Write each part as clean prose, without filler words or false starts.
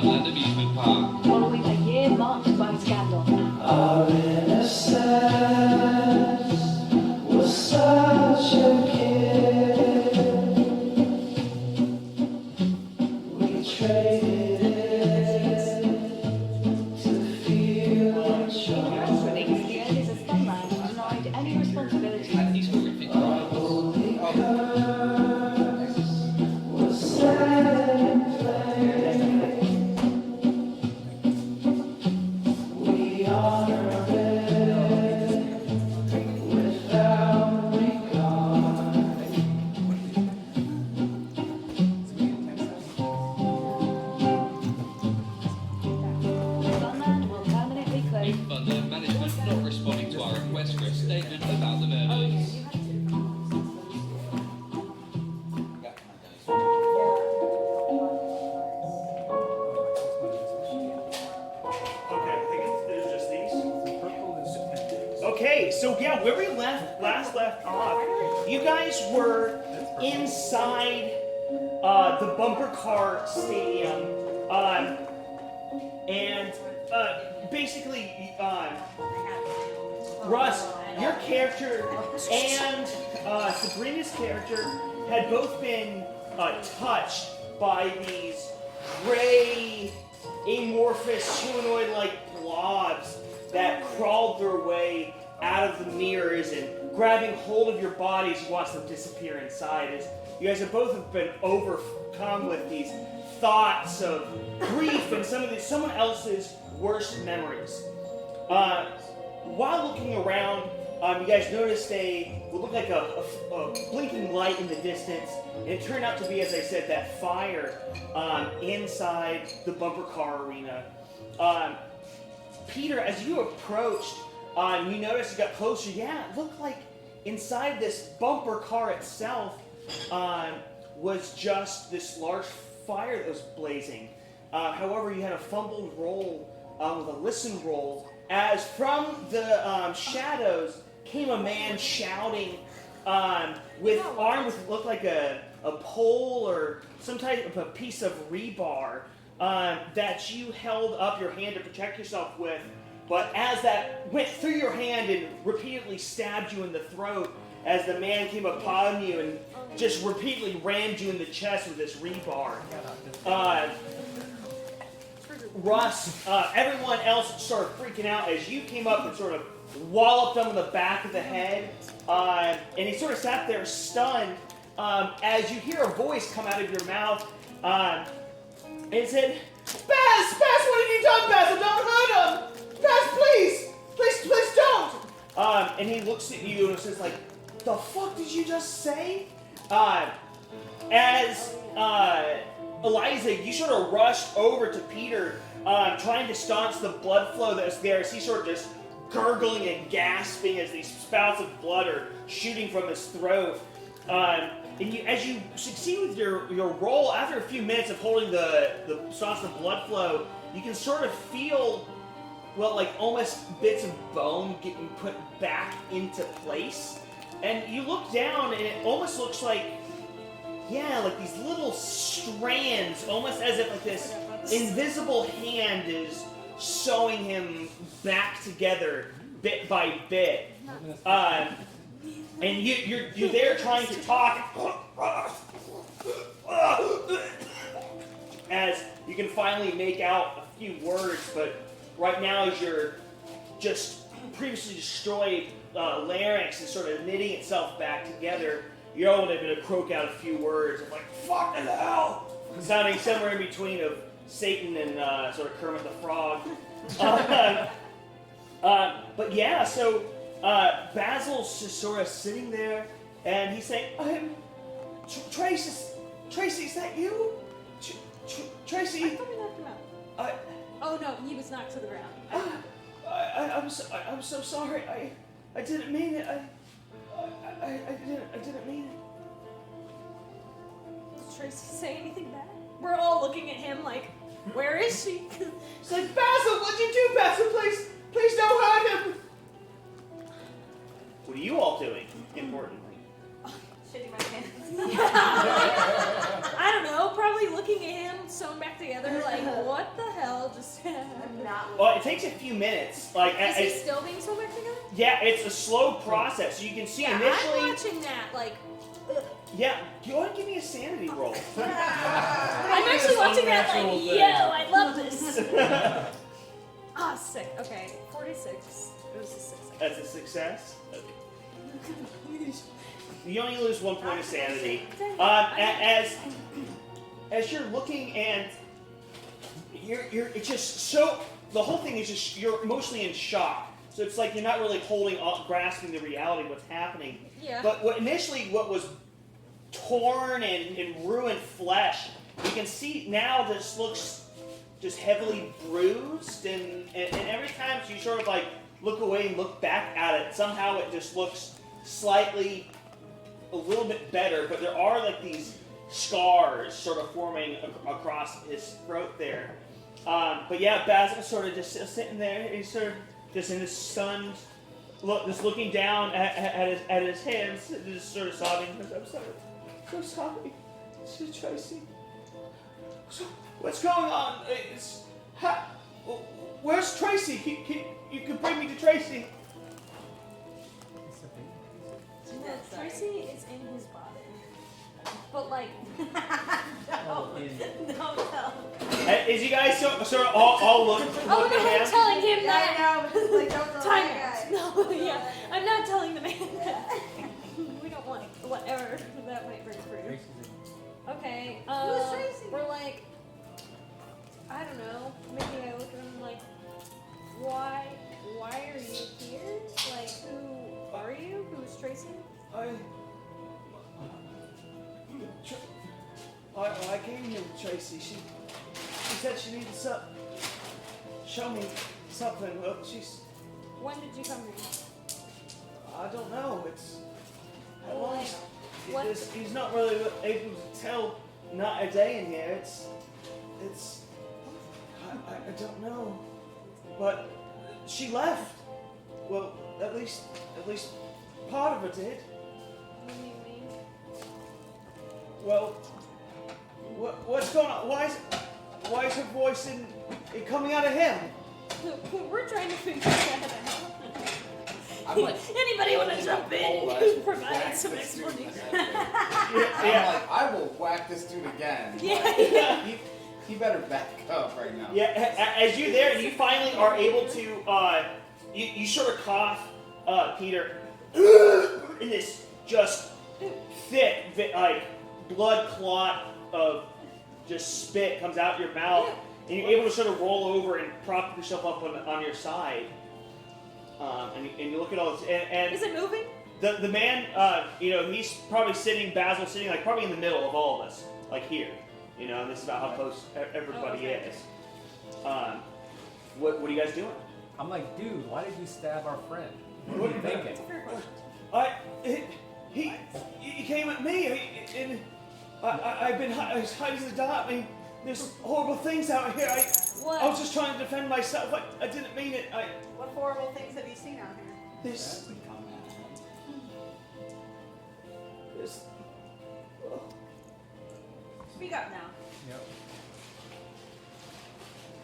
FUNLAND amusement park. Following a year marked by scandal. Our innocence was such a gift. We traded it to feel like The editors of FUNLAND denied any responsibility. And these horrific crimes. was set in place. We honor it without regard. FUNLAND will permanently close. FUNLAND management not responding to our request for a statement about the murders. Okay, I think there's just these. Okay, so yeah, where we last left off, you guys were inside the bumper car stadium, and basically, Russ, your character and Sabrina's character had both been touched by these gray, amorphous, humanoid-like blobs that crawled their way out of the mirrors and grabbing hold of your bodies, you watch them disappear inside. As you guys have both been overcome with these thoughts of grief and someone else's worst memories. While looking around, you guys noticed what looked like a blinking light in the distance, and it turned out to be, as I said, that fire inside the bumper car arena. Peter, as you approached, you noticed you got closer. Yeah, it looked like inside this bumper car itself was just this large fire that was blazing. However, you had a fumbled roll with a listen roll, as from the shadows came a man shouting with armed with what looked like a pole or some type of a piece of rebar that you held up your hand to protect yourself with. But as that went through your hand and repeatedly stabbed you in the throat, as the man came upon you and just repeatedly rammed you in the chest with this rebar. Russ, everyone else started freaking out as you came up and sort of walloped him in the back of the head. And he sort of sat there stunned as you hear a voice come out of your mouth and it said, Baz, what have you done, Basil? Don't hurt him! Baz, please don't! And he looks at you and says like, the fuck did you just say? As Eliza, you sort of rushed over to Peter, trying to staunch the blood flow that was there as he's sort of just gurgling and gasping as these spouts of blood are shooting from his throat. And as you succeed with your roll, after a few minutes of holding the staunch the blood flow, you can sort of feel, well, like almost bits of bone getting put back into place. And you look down and it almost looks like, yeah, like these little strands, almost as if like this invisible hand is sewing him back together bit by bit. And you're there trying to talk as you can finally make out a few words, but right now as you're just previously destroyed larynx is sort of knitting itself back together, you're able to croak out a few words of like, fucking hell! Sounding somewhere in between of Satan and sort of Kermit the Frog. But yeah, so Basil's just sort of sitting there, and he's saying, Tracy, is that you? Tracy? I thought we knocked him out. Oh no, he was knocked to the ground. I'm so sorry. I didn't mean it. I didn't mean it. Did Tracy say anything bad? We're all looking at him like, where is she? It's like, Basil, what'd you do, Basil? Please don't hurt him. What are you all doing, importantly? Shitting my pants. I don't know, probably looking at him, sewn back together. Like, what the hell just happened? I'm not. Well, it takes a few minutes. Like, Is he still being sewn back together? yeah, it's a slow process. You can see Yeah, initially. I'm watching that. Like, ugh. Yeah, do you want to give me a sanity roll? I'm actually watching that. Like, unnatural yo, thing. I love this. Ah, sick. Okay, 46. It was a 6. That's a success. You only lose 1 point of sanity. As you're looking and you're it's just so the whole thing is just you're mostly in shock. So it's like you're not really grasping the reality of what's happening. Yeah. But what was torn and ruined flesh, you can see now this looks just heavily bruised and every time you sort of like look away and look back at it, somehow it just looks slightly a little bit better, but there are like these scars sort of forming across his throat there. But yeah, Basil sort of just sitting there, he's sort of just in his stunned look, just looking down at his hands, just sort of sobbing. I'm sorry, so sorry, Tracy. So, what's going on? Where's Tracy? You can bring me to Tracy. Tracy is in his body. But like, Oh, in. Is you guys sort of all look oh at no, I'm him? telling him Yeah, that. I know, but just like don't tell Time that out. guy. No, yeah, I'm not telling the man that. We don't want whatever that might bring through. Tracy's in. Okay, Who's Tracy? we're like, I don't know. Maybe I look at him like, why are you here? Like, who are you? Who's Tracy? I came here with Tracy. She said she needed show me something. Well, When did you come here? I don't know. It's how Well, long like, what? he's not really able to tell. Not a day in here. It's I don't know. But she left. Well, at least part of her did. What do you mean? Well, what's going on? Why is her voice in coming out of him? We're trying to figure that out. I'm like, Anybody want to jump in Hold on. and provide Whack some this dude explanation? again. I'm Yeah. like, I will whack this dude again. Yeah. He better back up right now. Yeah, as you're there, you finally are able to, you sort of cough, Peter, in this just thick, like, blood clot of just spit comes out your mouth, and you're able to sort of roll over and prop yourself up on your side. And you look at all this, and Is it moving? the man, he's probably Basil sitting, like, probably in the middle of all of us, like here. And this is about how close everybody is. What are you guys doing? I'm like, dude, why did you stab our friend? What are you thinking? Fair question. He came at me, and I was hiding in the dark. I mean, there's horrible things out here. I was just trying to defend myself. I didn't mean it. What horrible things have you seen out here? This. Speak up now. Yep.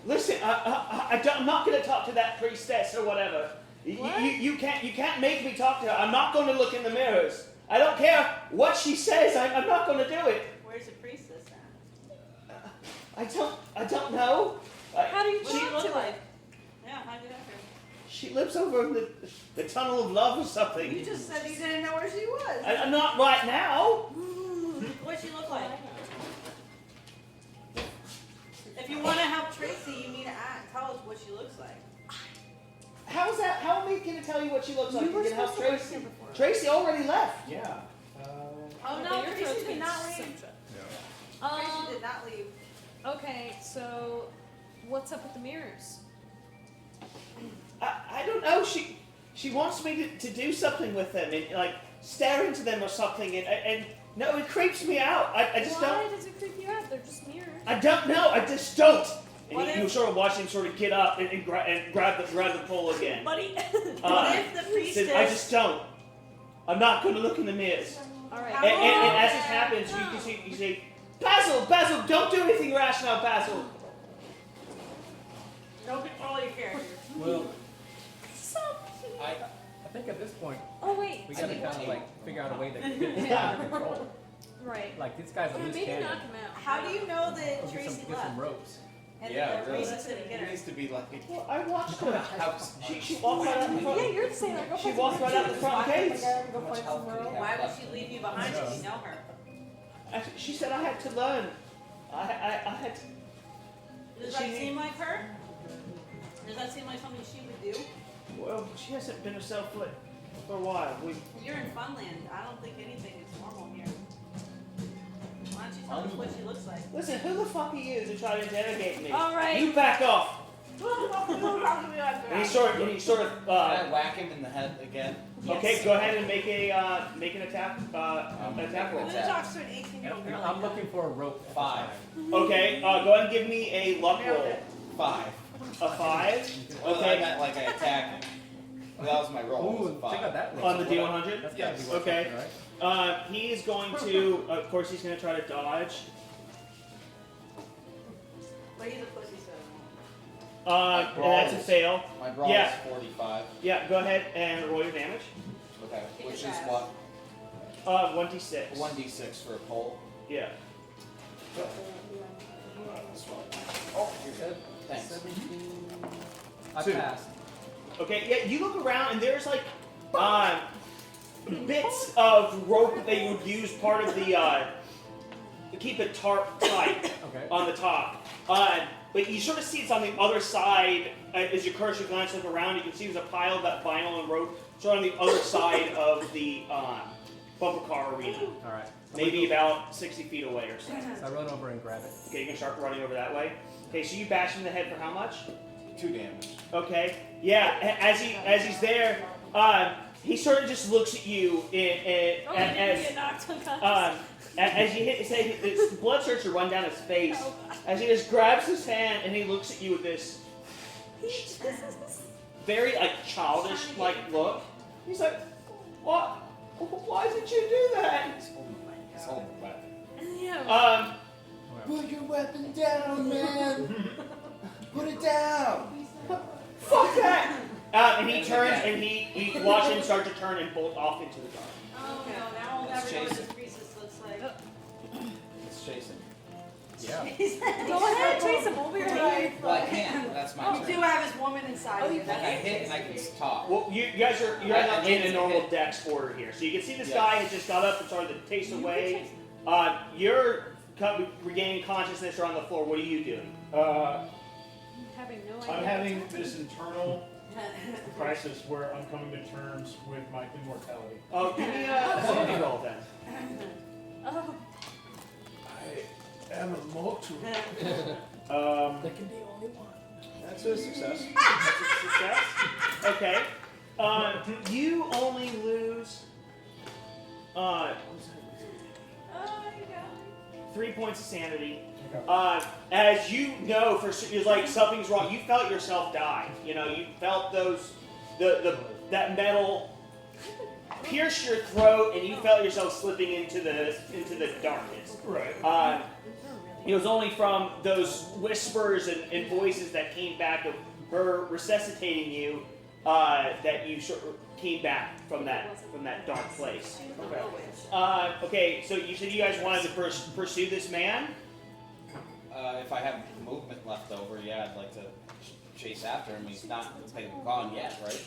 Listen, I'm not going to talk to that priestess or whatever. What? You can't make me talk to her. I'm not going to look in the mirrors. I don't care what she says. I'm not going to do it. Where's the priestess at? I don't know. How do you What does she talk look to her? like? Yeah, how'd you have her? She lives over in the tunnel of love or something. You just said you didn't know where she was. I'm not right now. What'd she look like? If you want to help Tracy, you need to tell us what she looks like. How's that? How am I going to tell you what she looks like? You were You can help supposed to work Tracy. here before. Tracy already left. Yeah. Oh Okay, no, your Tracy throat's did been not sewn leave. shut. Tracy did not leave. Okay, so what's up with the mirrors? I don't know. She wants me to do something with them and like stare into them or something. And no, it creeps me out. I just Why don't. does it creep you out? They're just mirrors. I don't know. I just don't. What And you if- sort of watch him sort of get up and grab the pole again. Buddy. What if the Says, priestess? I just don't. I'm not going to look in the mirrors. Alright. How- And as it happens, you see Basil, don't do anything rash now, Basil. No control your character. Well, I think at this point Oh wait. we gotta kind of like figure out a way to get this guy under control. Right. Like this guy's a Yeah, loose maybe cannon. knock him out. How do you know that We'll Tracy get left? some ropes. And Yeah, that really. Tracy didn't get It her. needs to be like. Well, I watched her. House. She walked right out the front. Yeah, you're the same. Go She find walked some right out the rope. front gates. Go find some rope. Why would she leave you behind if you know her? She said I had to learn. I had to. Does She that need- seem like her? Does that seem like something she would do? Well, she hasn't been herself for a while. You're in Funland. I don't think anything is normal here. Why don't you tell us what she looks like? Listen, who the fuck are you to try to interrogate me? All right. You back off. And he sort of, Can I whack him in the head again? okay, go ahead and make an attack attack roll. I'm gonna talk to an 18-year-old girl. I'm looking for a rope. 5. Okay, go ahead and give me a luck roll. 5. A 5. Well, I Okay. meant like I attacked him. Well, that was my roll. Ooh, was a check 5. out that rope. On the D100? That's gotta be Yes. worth Okay. something, right? He is going to, of course, he's going to try to dodge. But he's a pussy, so. And that's a fail. My brawl Yeah. is 45. Yeah, go ahead and roll your damage. Okay. Kick Which his is ass. what? 1d6. 1d6 for a pole. Yeah. This one. Oh, you're good. Thanks. 17. I 2. passed. Okay, yeah, you look around and there's like bits of rope that you would use part of the to keep the tarp tight Okay. on the top. But you sort of see it's on the other side as your cursor glance look around. You can see there's a pile of that vinyl and rope sort of on the other side of the bumper car arena. All right. Maybe about 60 feet away or so. So I run over and grab it. Okay, you can start running over that way. Okay, so you bash him in the head for how much? 2 damage. Okay, yeah. As he's there, he sort of just looks at you Oh, you didn't get knocked unconscious. as you hit his head. The blood starts to run down his face. Oh, God. As he just grabs his hand and he looks at you with this very like childish like look. He's like, "What? Why did you do that?" He's holding the weapon. Yeah. Put your weapon down, man! Put it down! Fuck that! And he turns and you watch him start to turn and bolt off into the dark. Oh no, now I'll Let's never know what chase this priestess looks like. It's chasing. Yeah. Go ahead, chase him. We'll be right. Well, I can't. That's my You do turn. have his woman inside you. Like I hit and I can talk. Well, you guys are you're not in a normal dex order here, so you can see this Yes. guy has just got up and started to taste away. You're regaining consciousness or on the floor. What are you doing? Having no idea. I'm having this internal crisis where I'm coming to terms with my immortality. Oh, give me a sanity roll then. Oh. I am immortal. There can be only one. That's a success. That's a success. Okay. You only lose. Oh, you got it. 3 points of sanity. Okay. As you know, you're like something's wrong. You felt yourself die. You know, you felt that metal pierce your throat, and you felt yourself slipping into the darkness. Right. It was only from those whispers and voices that came back of her resuscitating you that you sort of came back from that dark place. Okay. Okay, so you said you guys wanted to pursue this man. If I have movement left over, yeah, I'd like to chase after him. He's not gone yet, right?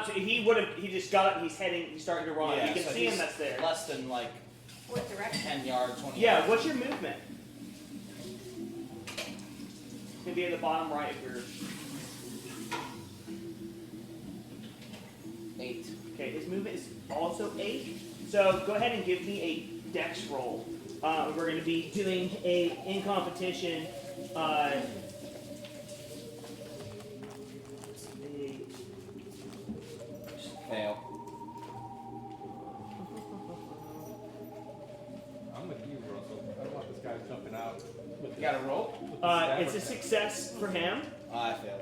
So he just got up and he's starting to run. Yeah, You can so see him he's that's there. Less than like What direction? 10 yards, 20 Yeah, yards. what's your movement? It's gonna be at the bottom right if you're 8. okay. His movement is also 8. So go ahead and give me a dex roll. We're gonna be doing in competition. Fail. I'm with you, Russell. I don't want this guy jumping out with You got a rope? It's a success for him. I failed.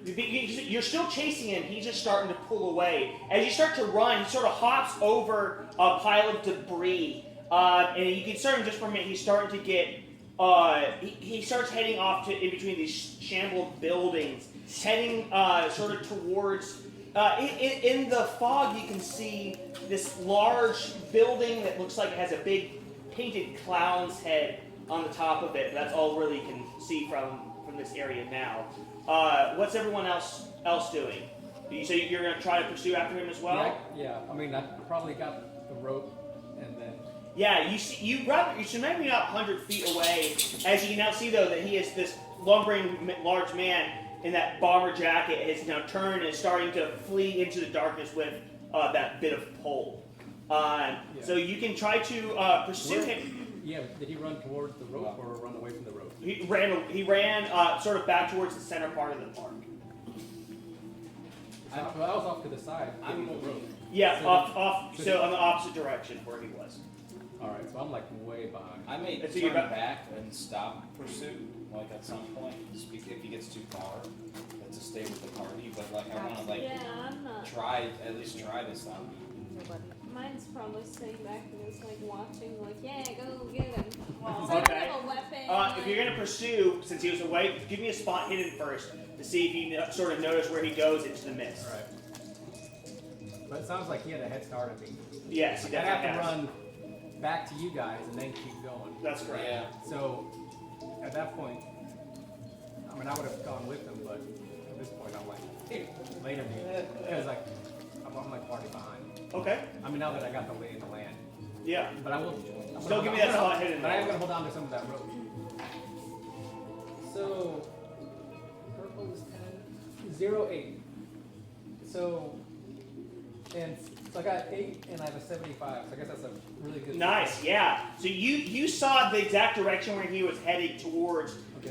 You're still chasing him. He's just starting to pull away. As you start to run, he sort of hops over a pile of debris And you can start just for a minute. He's starting to get. He starts heading off to in between these shambled buildings, heading sort of towards. In the fog, you can see this large building that looks like it has a big painted clown's head on the top of it. That's all really you can see from this area now. What's everyone else doing? So you're going to try to pursue after him as well? Yeah. I mean, I probably got the rope, and then. Yeah, you should maybe not 100 feet away. As you can now see, though, that he is this lumbering large man in that bomber jacket has now turned and is starting to flee into the darkness with that bit of pole. So you can try to pursue him. Yeah, did he run towards the rope or run away from the rope? He ran sort of back towards the center part of the park. I was off to the side. I'm the rope. Yeah, So so on the opposite direction where he was. All right, so I'm like way behind. I may So turn you're back- back and stop pursuit, like at some point, just if he gets too far, but to stay with the party. But like I want to like Yeah, I'm not. at least try to stop him. Mine's probably staying back and it's like watching, like, yeah, go get him. Well, Okay. I have a weapon. If you're going to pursue, since he was away, give me a spot hidden first to see if you sort of notice where he goes into the mist. All right. But it sounds like he had a head start on me. Yes, he I'd definitely have to has. run back to you guys and then keep going. That's correct. Yeah. So at that point, I mean, I would have gone with them, but at this point, I'm like, hey, later, dude. Because like, I'm like party behind. Okay. I mean, now that I got the lay of the land. Yeah. But I will. Still give me that spot hidden. But I am going to hold on to some of that rope. So, purple is 10. 0, 8. So, and so I got 8 and I have a 75. So I guess that's a really good. Nice. Yeah. So you saw the exact direction where he was headed towards. Okay.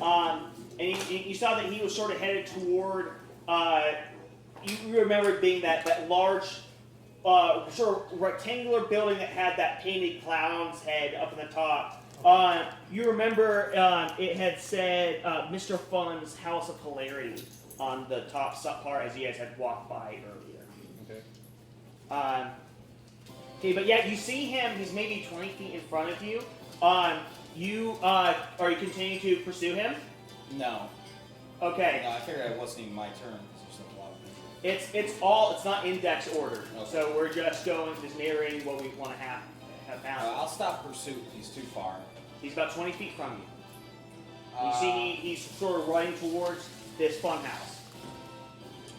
And you saw that he was sort of headed toward. You remember it being that large. Sort of rectangular building that had that painted clown's head up in the top. You remember it had said Mr. Fun's House of Hilarity on the top part as you guys had walked by earlier. Okay. Okay, but yeah, you see him. He's maybe 20 feet in front of you. Are you continuing to pursue him? No. Okay. No, I figured it wasn't even my turn because there's a lot of people. It's not index ordered. Okay. So we're just narrating what we want to have happen. I'll stop pursuit. He's too far. He's about 20 feet from you. You Uh, see he's sort of running towards this fun house.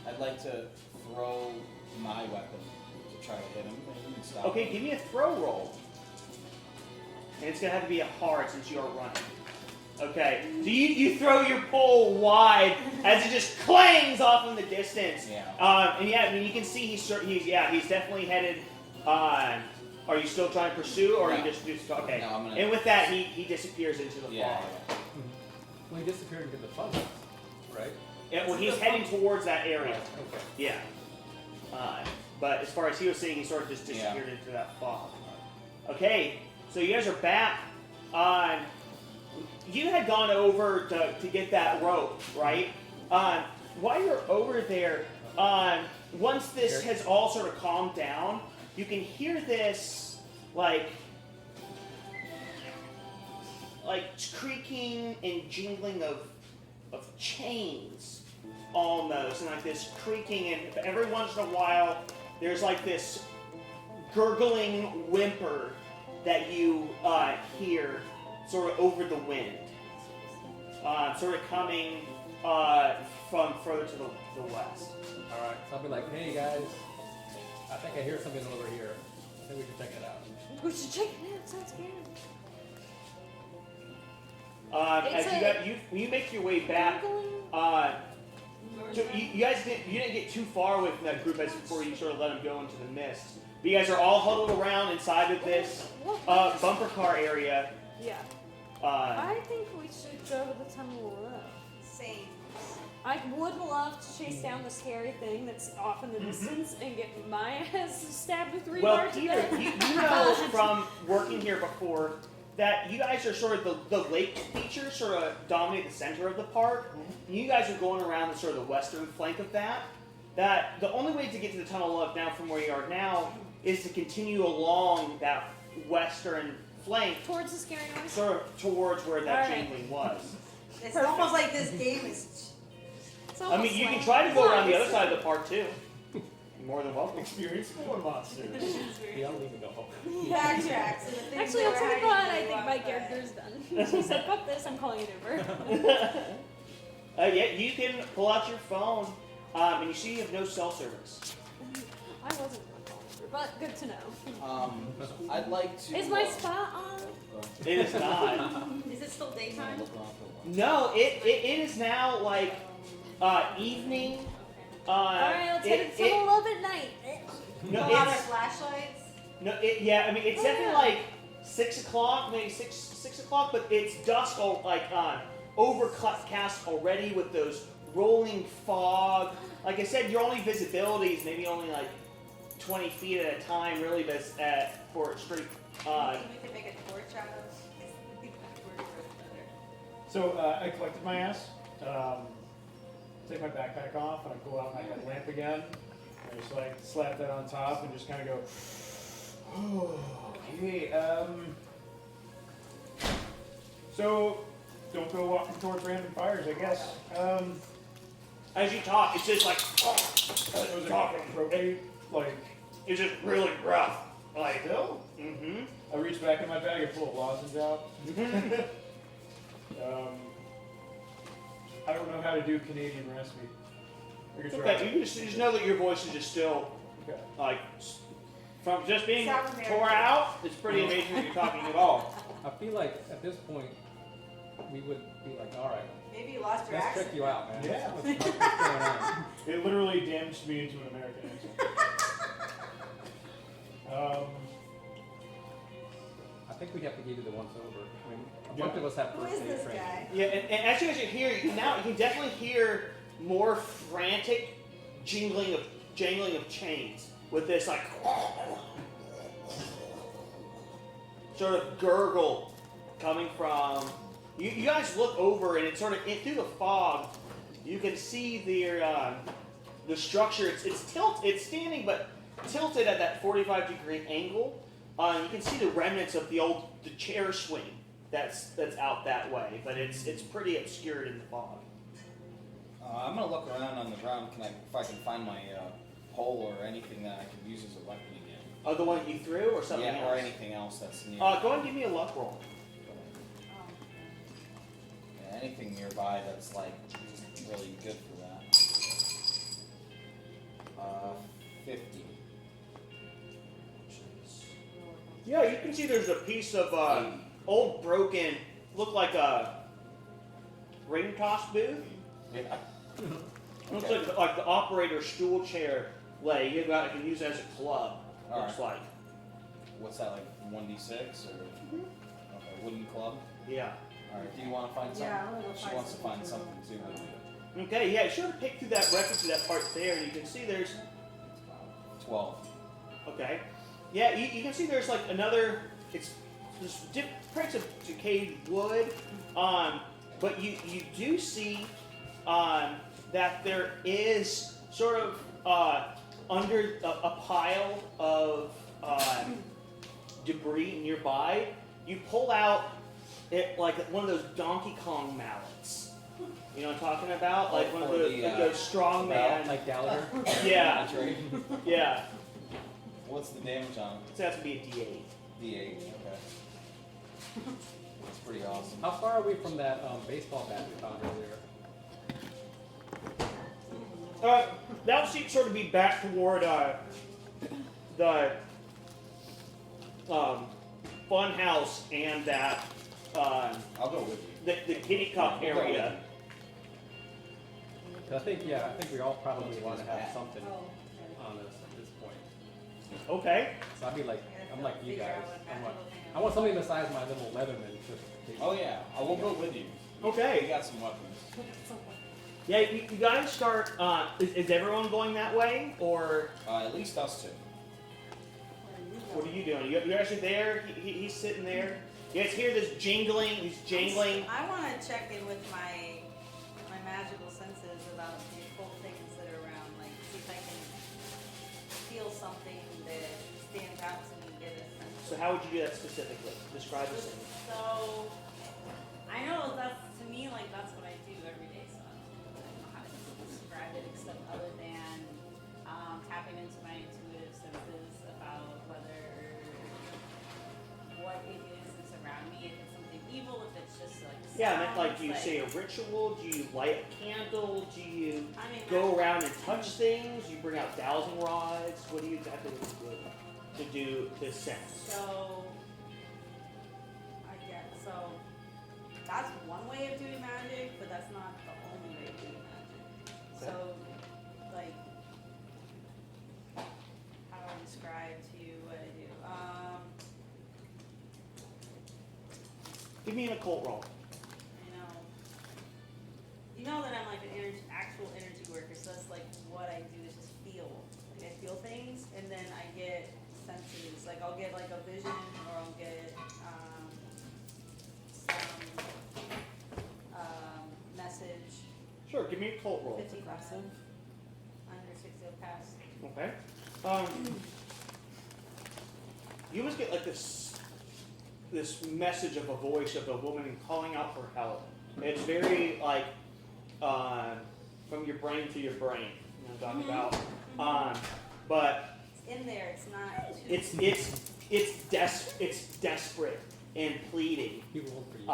I'd like to throw my weapon to try to hit him and stop him. Okay, give me a throw roll. And it's going to have to be a hard since you are running. Okay, so you throw your pole wide as it just clangs off in the distance. Yeah. And yeah, I mean, you can see he's definitely headed. Are you still trying to pursue, or are you just okay? No, I'm gonna- And with that, he disappears into the Yeah. fog. Well, he disappeared into the fun house, right? Yeah, well, he's heading towards that area. Okay. Yeah. But as far as he was saying, he sort of just disappeared into that fog. Okay, so you guys are back. You had gone over to get that rope, right? While you're over there, once this has all sort of calmed down, you can hear this, like creaking and jingling of chains, almost, and like this creaking, and every once in a while, there's like this gurgling whimper that you hear sort of over the wind, sort of coming from further to the west. All right. So I'll be like, hey guys, I think I hear something over here. I think we should check it out. We should check it out. Sounds scary. As you make your way back, so you guys didn't get too far with that group as before you sort of let them go into the mist. But you guys are all huddled around inside of this bumper car area. Yeah. I think we should go to the tunnel below. Same. I would love to chase down the scary thing that's off in the distance and get my ass stabbed with 3 Well, darts. Peter, you know from working here before that you guys are sort of the lake features sort of dominate the center of the park. And you guys are going around the sort of the western flank of that. That the only way to get to the tunnel up now from where you are now is to continue along that western flank Towards the scary noise. sort of towards where that Alright. jingling was. It's almost like this game is. It's I almost mean, you can like- try to go around the Nice. other side of the park too. You're more than welcome. Experience more monsters. Yeah, I'll leave it go. Backtracks and the things Actually, that I'm were so hiding glad when I you think walked my by. character's done. She said, fuck this, I'm calling it Uber. Yeah, you can pull out your phone, and you see you have no cell service. I wasn't going to call Uber, but good to know. I'd like to. Is my spot on? It is not. Is it still daytime? Look around for one. No, it is now like evening. Alright, let's hit it some love at night. No, A lot of it's flashlights. yeah. I mean, it's definitely like 6 o'clock, maybe six o'clock, but it's dusk. Overcast already with those rolling fog. Like I said, your only visibility is maybe only like 20 feet at a time, really. That's for straight. Maybe we could make a torch out of. So I collected my ass, take my backpack off, and I pull out my headlamp again. I just like slap that on top and just kind of go, oh, okay, so don't go walking towards random fires, I guess. As you talk, it's just like I was talking propane, like, it's just really rough. Like, still? mm-hmm. I reach back in my bag and pull a lozenge out. I don't know how to do Canadian recipe. I could It's try. okay. You just know that your voice is just still Okay. like from just being South American. tore out. It's pretty amazing that you're talking at all. I feel like at this point, we would be like, all right, Maybe you lost your let's accent. check you out, man. Yeah. What's going on? It literally damaged me into an American accent. I think we have to give you the once over. I mean, a Yeah. bunch of us have Who first is aid this training. guy? Yeah, and as you guys are here, you can definitely hear more frantic jangling of chains with this like sort of gurgle coming from. You guys look over and it's sort of through the fog. You can see the structure. It's standing but tilted at that 45-degree angle. You can see the remnants of the chair swing that's out that way, but it's pretty obscured in the fog. I'm gonna look around on the ground. If I can find my pole or anything that I could use as a weapon again? The one that you threw, or something Yeah, else? or anything else that's near. Go ahead and give me a luck roll. Yeah, anything nearby that's like really good for that. 50. Yeah, you can see there's a piece of old broken, look like a ring toss booth. Yeah. Looks like the operator's stool chair leg. You can use it as a club. All Looks like. What's that, like 1d6 or okay, wooden club? Yeah. All right. Do you want to find something? Yeah, I wanna go She find wants to something find too. something too. Okay. Yeah. Sure. Pick through that reference to that part there, and you can see there's. 12. Okay. Yeah. You can see there's like another. It's just prints of decayed wood. But you do see that there is sort of under a pile of debris nearby. You pull out like one of those Donkey Kong mallets. You know what I'm talking about? Like one of For those, the, like those strong man. Like Gallagher. Yeah. That's right. Yeah. What's the damage on it? So that's to be a D8. D8. Okay. That's pretty awesome. How far are we from that baseball bat we found earlier? That would sort of be back toward the fun house and that I'll go with you. the kitty cup We'll go with area. 'Cause I think we all probably want to have something Oh, on us at this point. Okay. So I'd be like, I'm like you guys. I want something besides my little Leatherman. Just Oh yeah, I will go with you. We Okay. got some weapons. Yeah, you guys start. Is everyone going that way, or At least us two. what are you doing? You're actually there. He's sitting there. You guys hear this jingling? He's jingling. I want to check in with my magical senses about the cool things that are around. Like, see if I can feel something that stands out to me get a sense. So how would you do that specifically? Describe the scene. So, I know that's, to me, like, that's what I do every day, so I don't know how to describe it except other than tapping into my intuitive senses about whether what it is that's around me, if it's something evil, if it's just like Yeah, I meant like, sounds, do you say a ritual? Do you light a candle? Do you I mean, go around and touch things? You bring out dowsing rods? What do you exactly do to sense? So, I get, so, that's one way of doing magic, but that's not the only way of doing magic. Okay. So, like, how do I describe to you what I do? Give me an occult roll. You know that I'm like an actual energy worker, so that's like what I do is just feel. Like I feel things, and then I get senses. Like I'll get like a vision, or I'll get some message. Sure, give me a occult roll. 50 under 60 will pass. Okay. You almost get like this message of a voice of a woman calling out for help. It's very like from your brain to your brain. You know what I'm talking about. But It's in there. It's not. it's desperate and pleading. People hold for you.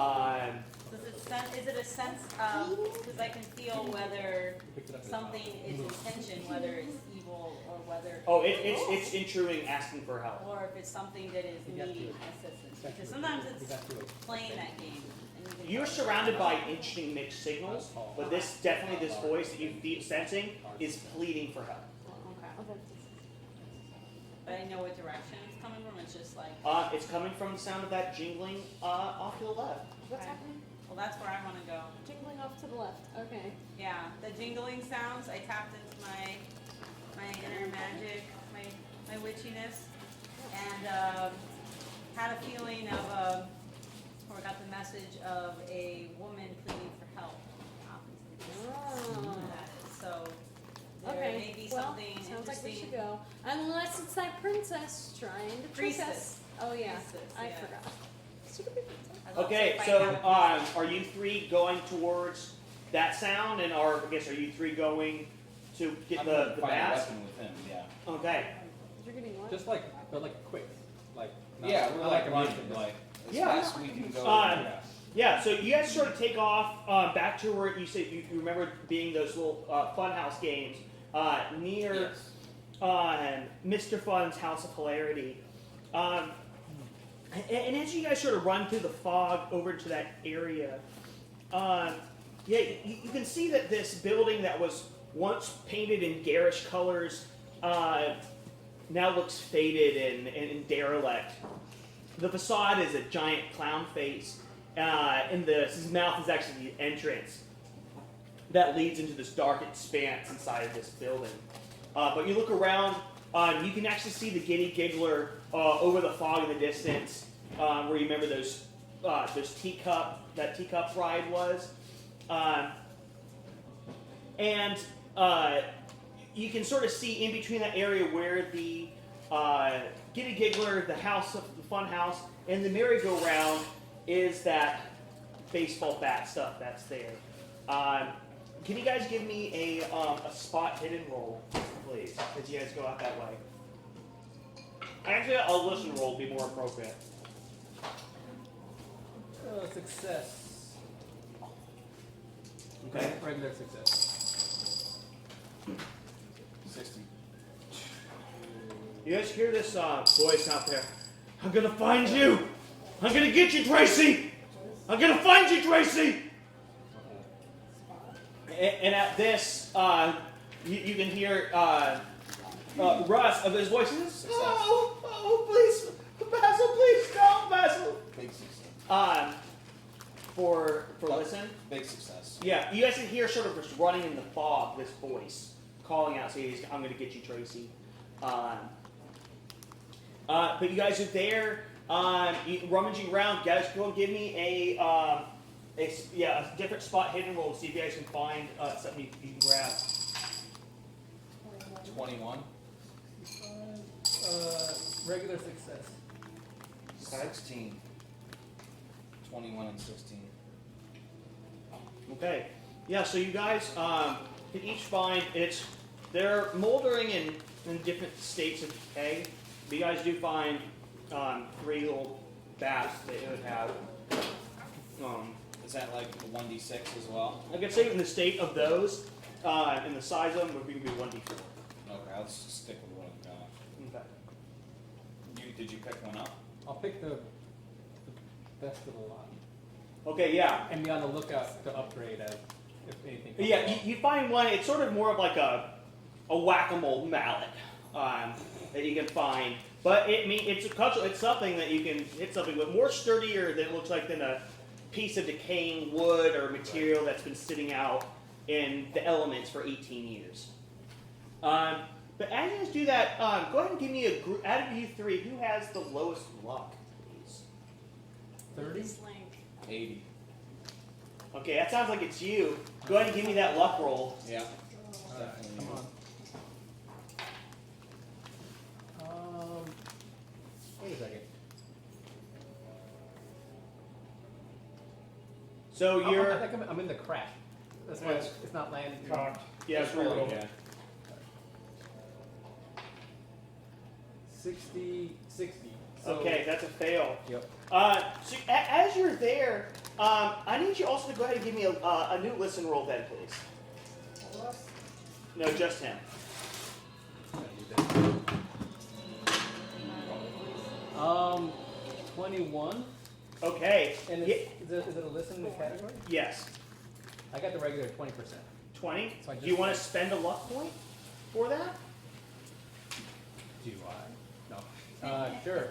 Is it a sense of, because I can feel whether Picked it up. something is intention, whether it's evil or whether It's intruding, asking for help. or if it's something that is You got to needing it. assistance. Exactly. Because sometimes You it's got to it. playing that game. And you can You're tell. surrounded by interesting mixed signals, but this voice that you're sensing is pleading for help. Okay. But I know what direction it's coming from. It's just like. It's coming from the sound of that jingling off to the left. What's Okay. happening? Well, that's where I want to go. Jingling off to the left. Okay. Yeah, the jingling sounds. I tapped into my inner magic, my witchiness, and had a feeling of or got the message of a woman pleading for help. Oh. So there Okay. may be Well, something sounds like we interesting. should go. Unless it's that princess trying to trick us. Priestess. Oh yeah, Priestess, I yeah. forgot. Stupid princess. I'd love to Okay, find so out. are you three going towards that sound, and are you three going to get I'm the gonna find a bats? weapon with him, yeah. Okay. You're getting what? Just like, but like quick. Like, not, Yeah, we're not like a running, mission, like, as Yeah. fast as we can go. Yeah. Yeah, so you guys sort of take off back to where you said you remember being those little funhouse games near Yes. Mr. Fun's House of Hilarity. And as you guys sort of run through the fog over into that area, you can see that this building that was once painted in garish colors now looks faded and derelict. The facade is a giant clown face, and his mouth is actually the entrance that leads into this dark expanse inside of this building. But you look around, you can actually see the Giddy Giggler over the fog in the distance, where you remember that teacup ride was. And you can sort of see in between that area where the Giddy Giggler, the house of the fun house, and the merry-go-round is that baseball bat stuff that's there. Can you guys give me a spot hidden roll, please, as you guys go out that way? Actually, a listen roll would be more appropriate. Success. Okay. Regular success. 60. You guys hear this voice out there? I'm gonna find you! I'm gonna get you, Tracy! I'm gonna find you, Tracy! And at this, you can hear Russ of his voice. He says, oh, please, Basil, please, no, Basil. Big success. For listen. Big success. Yeah, you guys can hear sort of just running in the fog, this voice calling out, saying, I'm going to get you, Tracy. But you guys are there, rummaging around. Guys, go and give me a different spot hidden roll to see if you guys can find something you can grab. 21. Regular success. Okay. 16. 21 and 16. Okay. Yeah, so you guys can each find they're moldering in different states of decay. But you guys do find 3 little bats that you would have. Is that like a 1d6 as well? I could say in the state of those, and the size of them would be 1d4. Okay, I'll just stick with what I've got. Okay. Did you pick one up? I'll pick the best of the lot. Okay, yeah. And be on the lookout to upgrade as if anything. Yeah, you find one, it's sort of more of like a whack-a-mole mallet that you can find. But it's something that you can hit something with, more sturdier than it looks like than a piece of decaying wood or material that's been sitting out in the elements for 18 years. But as you guys do that, go ahead and give me a group, out of you 3, who has the lowest luck, please? 30? Slink. 80. Okay, that sounds like it's you. Go ahead and give me that luck roll. Yeah. Alright, come on. Wait a second. So I you're, think I'm in the crack. That's why it's not landing. Cocked. yeah, Just roll. roll. Yeah. 60. So, Okay, that's a fail. Yep. So as you're there, I need you also to go ahead and give me a new listen roll then, please. No, just him. 21. Okay. And Ye- is it a listen category? yes. I got the regular 20%. 20. So I Do you want to spend a luck point for that? Do I? No. Sure.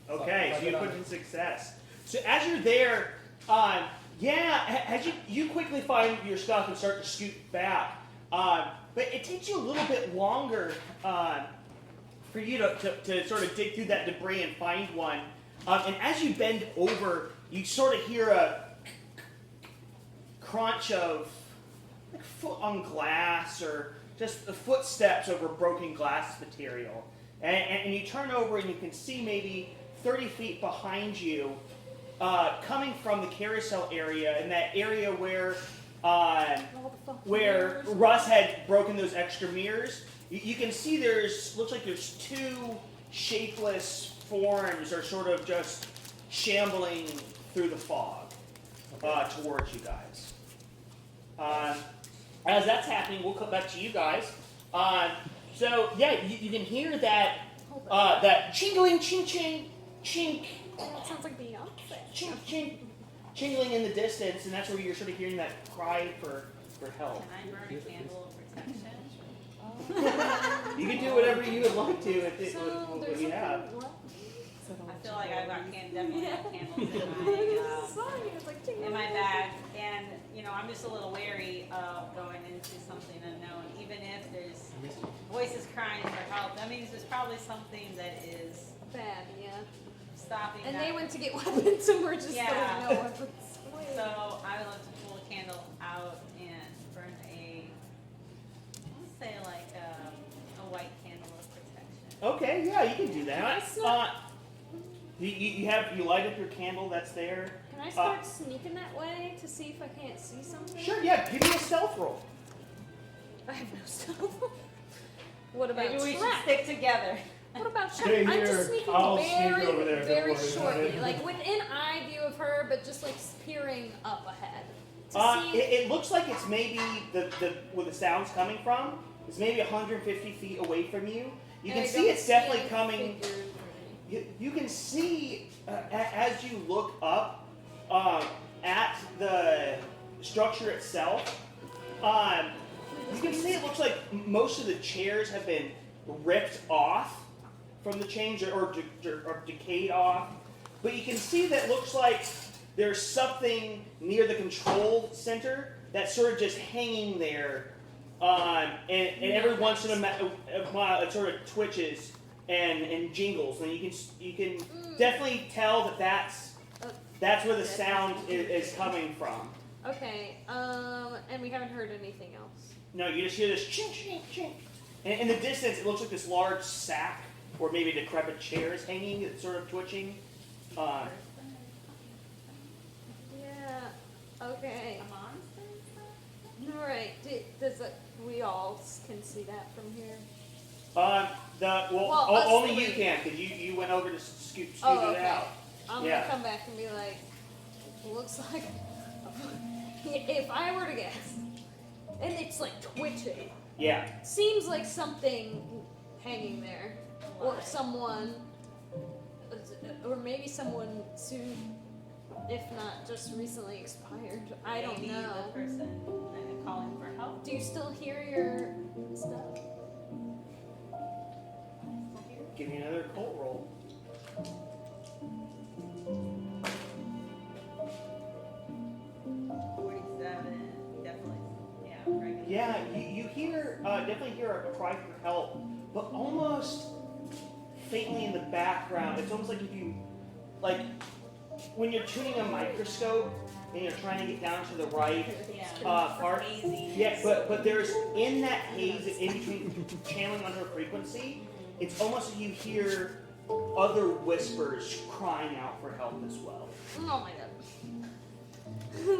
Okay, So so you I put got in success. So as you're there, as you quickly find your stuff and start to scoot back, but it takes you a little bit longer for you to sort of dig through that debris and find one. And as you bend over, you sort of hear a crunch of like foot on glass or just the footsteps over broken glass material. And you turn over and you can see maybe 30 feet behind you, coming from the carousel area, in that area where Russ had broken those extra mirrors. You can see looks like there's 2 shapeless forms are sort of just shambling through the fog towards you guys. As that's happening, we'll come back to you guys. So yeah, you can hear that that jingling, ching, ching, chink, That sounds like Beyonce. chink, chink, jingling in the distance, and that's where you're sort of hearing that cry for help. Can I burn a candle of protection? You can do whatever you would like to with what there's you have. I feel like I've got definitely have candles in my bag, and I'm just a little wary of going into something unknown, even if there's voices crying for help. That means there's probably something that is Bad, yeah. stopping. And that. they went to get weapons and we're just Yeah. throwing no weapons. So I would love to pull a candle out and burn let's say like a white candle of protection. Okay, yeah, you can do that. That's not- You light up your candle that's there. Can I start sneaking that way to see if I can't see something? Sure, yeah. Give me a stealth roll. I have no stealth. What about Maybe we should track? stick together. What about Stay track? I'm here. just sneaking I'll sneak very, over there, don't very worry about shortly, it. like within eye view of her, but just like peering up ahead to see. It looks like it's maybe where the sound's coming from. It's maybe 150 feet away from you. You and can I see don't it's definitely any coming. figures or anything. You can see as you look up at the structure itself. You can see it looks like most of the chairs have been ripped off from the chains or decayed off. But you can see that it looks like there's something near the control center that's sort of just hanging there. And every once in a while it sort of twitches and jingles. And you can definitely tell that that's where the sound is coming from. Okay, and we haven't heard anything else. No, you just hear this chink, chink, chink. And in the distance, it looks like this large sack or maybe a decrepit chair is hanging. It's sort of twitching. Yeah. Okay. A monster? Alright. Does it, we all can see that from here? Well, us only you three. can, because you went over to scoop Oh, it okay. out. I'm Yeah. gonna come back and be like, looks like if I were to guess, and it's like twitching. Yeah. Seems like something hanging there, or someone, or maybe someone soon, if not just recently expired. I don't Maybe know. the person calling for help. Do you still hear your stuff? Give me another cult roll. Yeah, you hear, definitely hear a cry for help, but almost faintly in the background. It's almost like if you, like, when you're tuning a microscope and you're trying to get down to the right part. Yeah, but there's, in that haze, in between channeling under a frequency, it's almost like you hear other whispers crying out for help as well. Oh my god.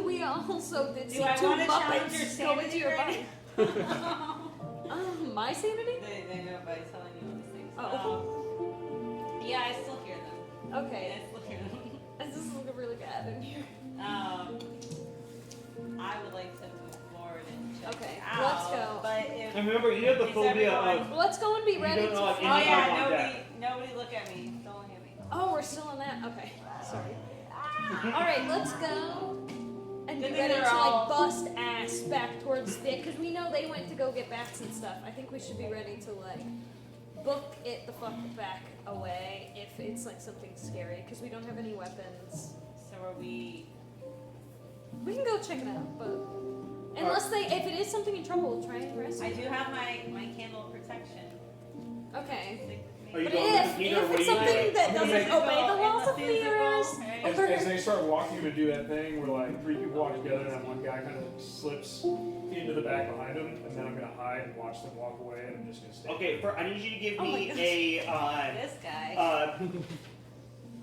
We also did Do see I two want to challenge your Muppets go into sanity your right body. My sanity? They know by telling you all these things. Oh. Yeah, I still hear them. Okay. I still hear them. This is looking really bad in here. I would like to move forward and check Okay, it out. let's go. But if And remember, you have the Is phobia everyone- of, Let's go and be You ready don't know, to. like, oh any- yeah, on nobody look at me. Don't look at me. Oh, we're still on that. Okay, sorry. All right, let's go and be Good thing ready to they're all- like bust ass back towards the, because we know they went to go get bats and stuff. I think we should be ready to like book it the fuck back away if it's like something scary, because we don't have any weapons. So are we? We can go check it out, but unless if it is something in trouble, we'll try and rescue. I do have my candle of protection. Okay. Stick with Are me. you But going with the Peter? if What it's do you something think? that doesn't Physical obey the and laws the of physical, mirrors, right? As they start walking to do that thing where like three people walk together and then one guy kind of slips into the back behind him, and then I'm gonna hide and watch them walk away, and I'm just gonna stay. Okay, I need you to give Oh my me gosh. a This guy.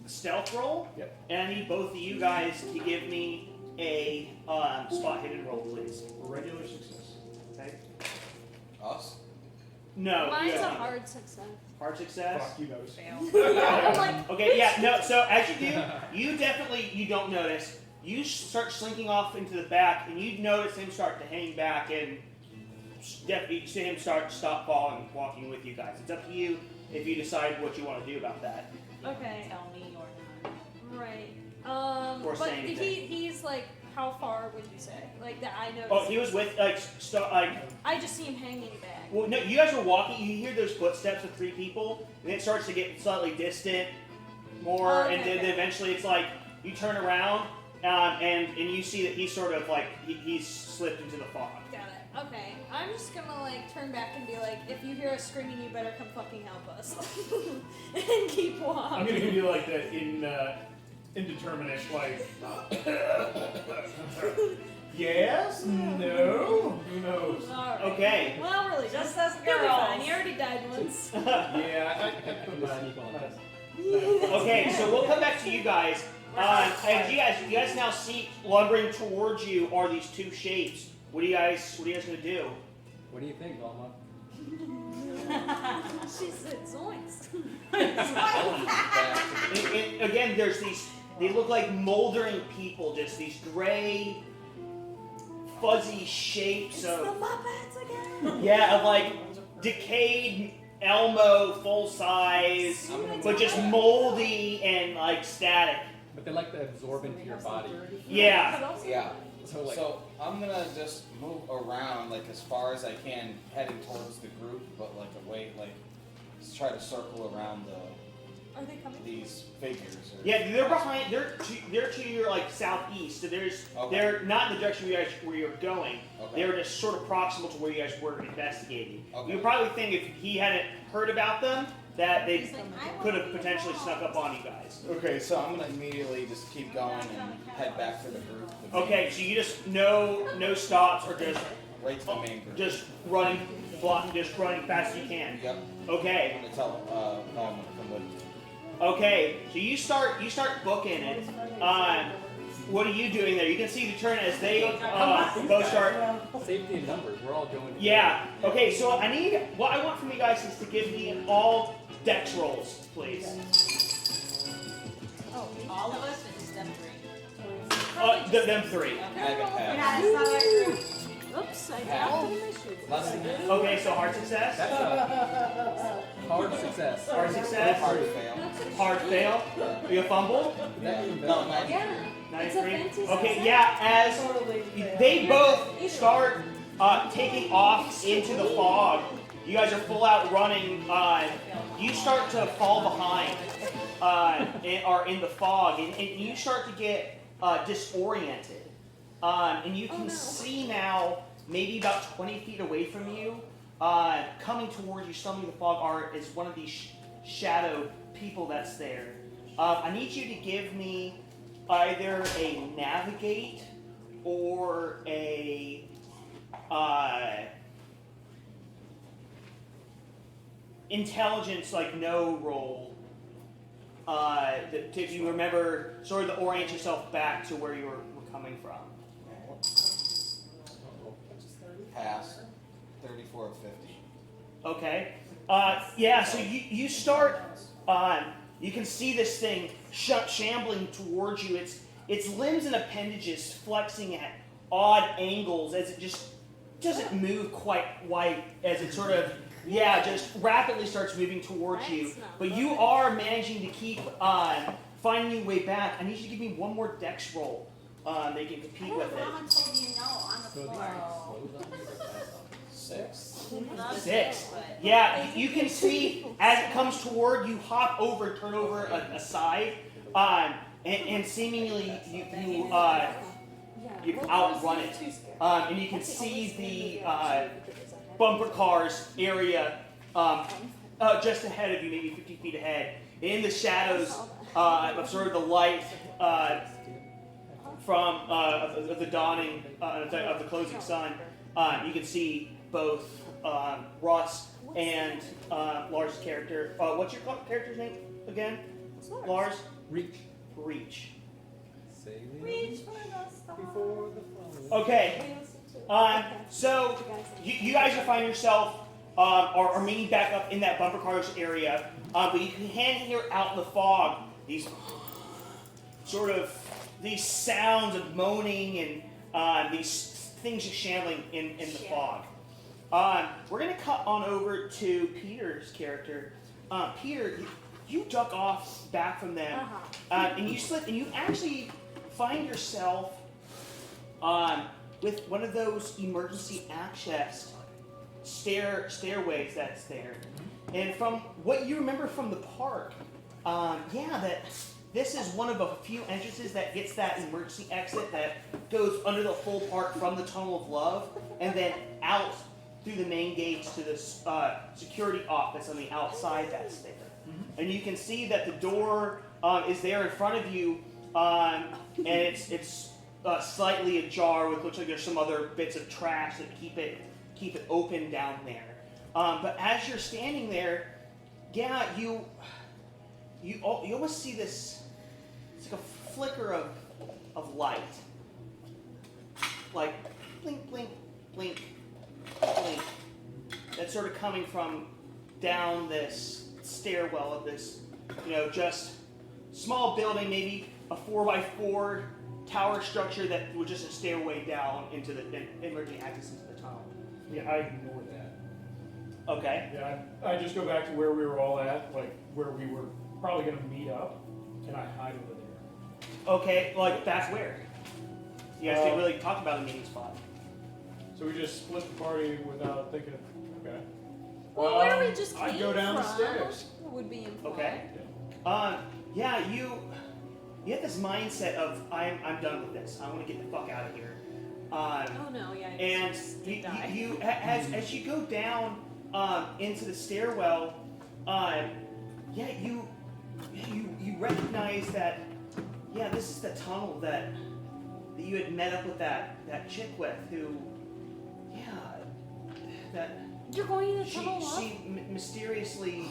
stealth roll. Yep. And I need both of you guys to give me a spot hidden roll, please. Regular success. Okay. Us? No. mine's yeah. a hard success. Hard success. Fuck, you notice. Fail. I'm like, Okay, yeah, no, so as you do, you don't notice. You start slinking off into the back, and you notice him start to hang back, and you see him stop falling, walking with you guys. It's up to you if you decide what you want to do about that. okay, Tell me or not. right. Or But say anything. he's like, how far would you say? Like that I noticed. Oh, he was with, I just see him hanging back. well, no, you guys are walking, you hear those footsteps of three people, and it starts to get slightly distant, more, Oh, and okay. then eventually it's like, you turn around, and you see that he's sort of like, he's slipped into the fog. Got it. Okay. I'm just gonna like turn back and be like, if you hear us screaming, you better come fucking help us. And keep walking. I'm gonna give you like the indeterminate like. Yes? No? Who knows? Alright. Okay. Well, really, Just us you'll be fine. girls. You already died once. Yeah, I put Put an equal on test. Okay, so we'll come back to you guys. And you guys now see lumbering towards you are these two shapes. What are you guys gonna do? What do you think, Velma? She said zoinks. And again, there's these. They look like moldering people, just these gray, fuzzy shapes It's the of Muppets again. yeah, of like decayed Elmo, full size, but just moldy and like static. But they like to absorb into your body. Yeah. Yeah. So like, So I'm gonna just move around like as far as I can, heading towards the group, but like away, like just try to circle around Are they coming? these figures. Or, Yeah, they're behind. They're to your like southeast. So Okay. they're not in the direction where you're going. Okay. They're just sort of proximal to where you guys were investigating. Okay. You probably think if he hadn't heard about them, that they He's like, I could wanna have be potentially involved. snuck up on you guys. Okay, so I'm gonna immediately just keep going and head back to the group. Okay, so you just no stops or just Right to the main group. Just running fast as you can. Yep. Okay. I'm gonna tell Norman from the. Okay. So you start booking it. What are you doing there? You can see the turn as they both start. Safety in numbers. We're all going. Yeah. Okay. So what I want from you guys is to give me all dex rolls, please. Oh, all of us or just them three? Them three. I have a pass. Yeah, it's not like group. Oops, I dropped it in my shoe. Less than that. Okay. So hard success. That's a hard success. Hard success. Hard fail. Hard fail. You fumble. That even better. No, not Yeah. It's a 93. fancy Okay, success. yeah, as they both start taking off into the fog, you guys are full out running, you start to fall behind and are in the fog, and you start to get disoriented. And you can see now, maybe about 20 feet away from you, coming towards you, stumbling in the fog, is one of these shadow people that's there. I need you to give me either a navigate or a intelligence, like no roll. If you remember, sort of to orient yourself back to where you were coming from. Pass. 34 of 50. Okay. Yeah. So you start. You can see this thing shambling towards you. Its limbs and appendages flexing at odd angles as it just doesn't move quite right, as it sort of just rapidly starts moving towards you. But you are managing to keep finding your way back. I need you to give me one more dex roll. They can compete with it. Someone told you no on the floor. 6. Not 6. but- Yeah, you can see as it comes toward you, turn over a side, and seemingly you outrun it. And you can see the bumper cars area just ahead of you, maybe 50 feet ahead. In the shadows of sort of the light from of the dawning of the closing sun, you can see both Ross and Lars' character. What's your character's name again? Lars? Reach. Sailing Reach for the stars. before the flood. Okay. So you guys will find yourself are meeting back up in that bumper cars area, but you can hear out in the fog these sounds of moaning and these things just shambling in the fog. We're gonna cut on over to Peter's character. Peter, you duck off back from them, and you slip, and you actually find yourself with one of those emergency access stairways that's there. And from what you remember from the park, that this is one of a few entrances that gets that emergency exit that goes under the whole park from the Tunnel of Love, and then out through the main gates to the security office on the outside that's there. And you can see that the door is there in front of you, and it's slightly ajar, with looks like there's some other bits of trash that keep it open down there. But as you're standing there, you almost see this. It's like a flicker of light, like blink, blink, blink, blink. That's sort of coming from down this stairwell of this, just small building, maybe a 4x4 tower structure that was just a stairway down into the emerging access into the tunnel. Yeah, I ignore that. Okay. Yeah, I just go back to where we were all at, like where we were probably going to meet up, and I hide over there. Okay, like that's where. You guys didn't really talk about a meeting spot. So we just split the party without thinking of, okay. Well, where we just I'd came go down the from stairs. would be implied. Okay. You have this mindset of I'm done with this. I want to get the fuck out of here. Oh no, yeah. And you as you go down into the stairwell, you recognize that this is the tunnel that you had met up with that chick with, who that You're going to tunnel up? she mysteriously,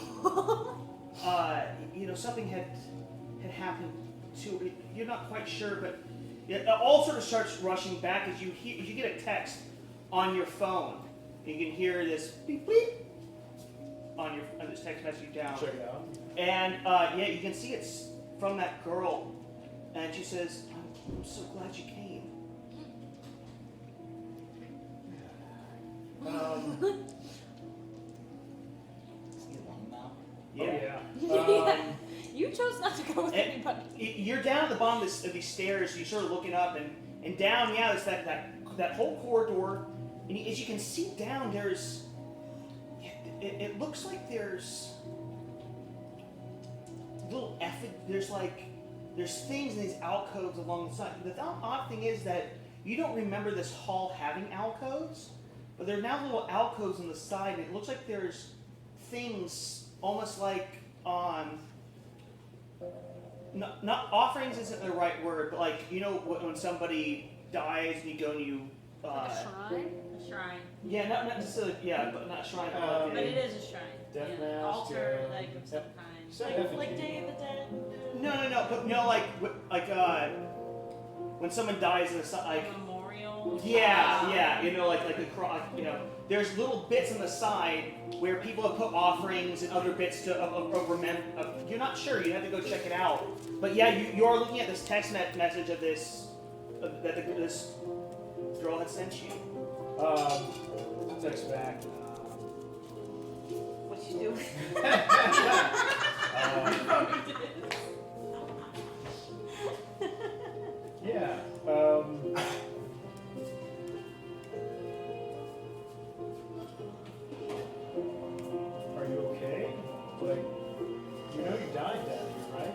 something had happened to it. You're not quite sure, but it all sort of starts rushing back as you get a text on your phone. You can hear this beep beep on this text message down. Check it out. And you can see it's from that girl, and she says, "I'm so glad you came." Yeah. Yeah. You chose not to go with And anybody. You're down at the bottom of these stairs. You're sort of looking up, and down. Yeah, there's that whole corridor, and as you can see down, there's. It looks like there's little there's things in these alcoves along the side. The odd thing is that you don't remember this hall having alcoves, but there are now little alcoves on the side, and it looks like there's things almost like on. Not offerings isn't the right word, but like when somebody dies and you go and you. Like a shrine? A shrine. Yeah, not necessarily. Yeah, but not shrine. But it is a shrine. Death Yeah, mask, altar, yeah. like of some kind. Effigy. Like Day of the Dead. No, but when someone dies in the like. Memorial. Yeah, like a cross. There's little bits on the side where people have put offerings and other bits to remember. You're not sure. You have to go check it out. But yeah, you are looking at this text message of this this girl had sent you. Text back. What you doing? Yeah. Are you okay? Like, you died down here, right?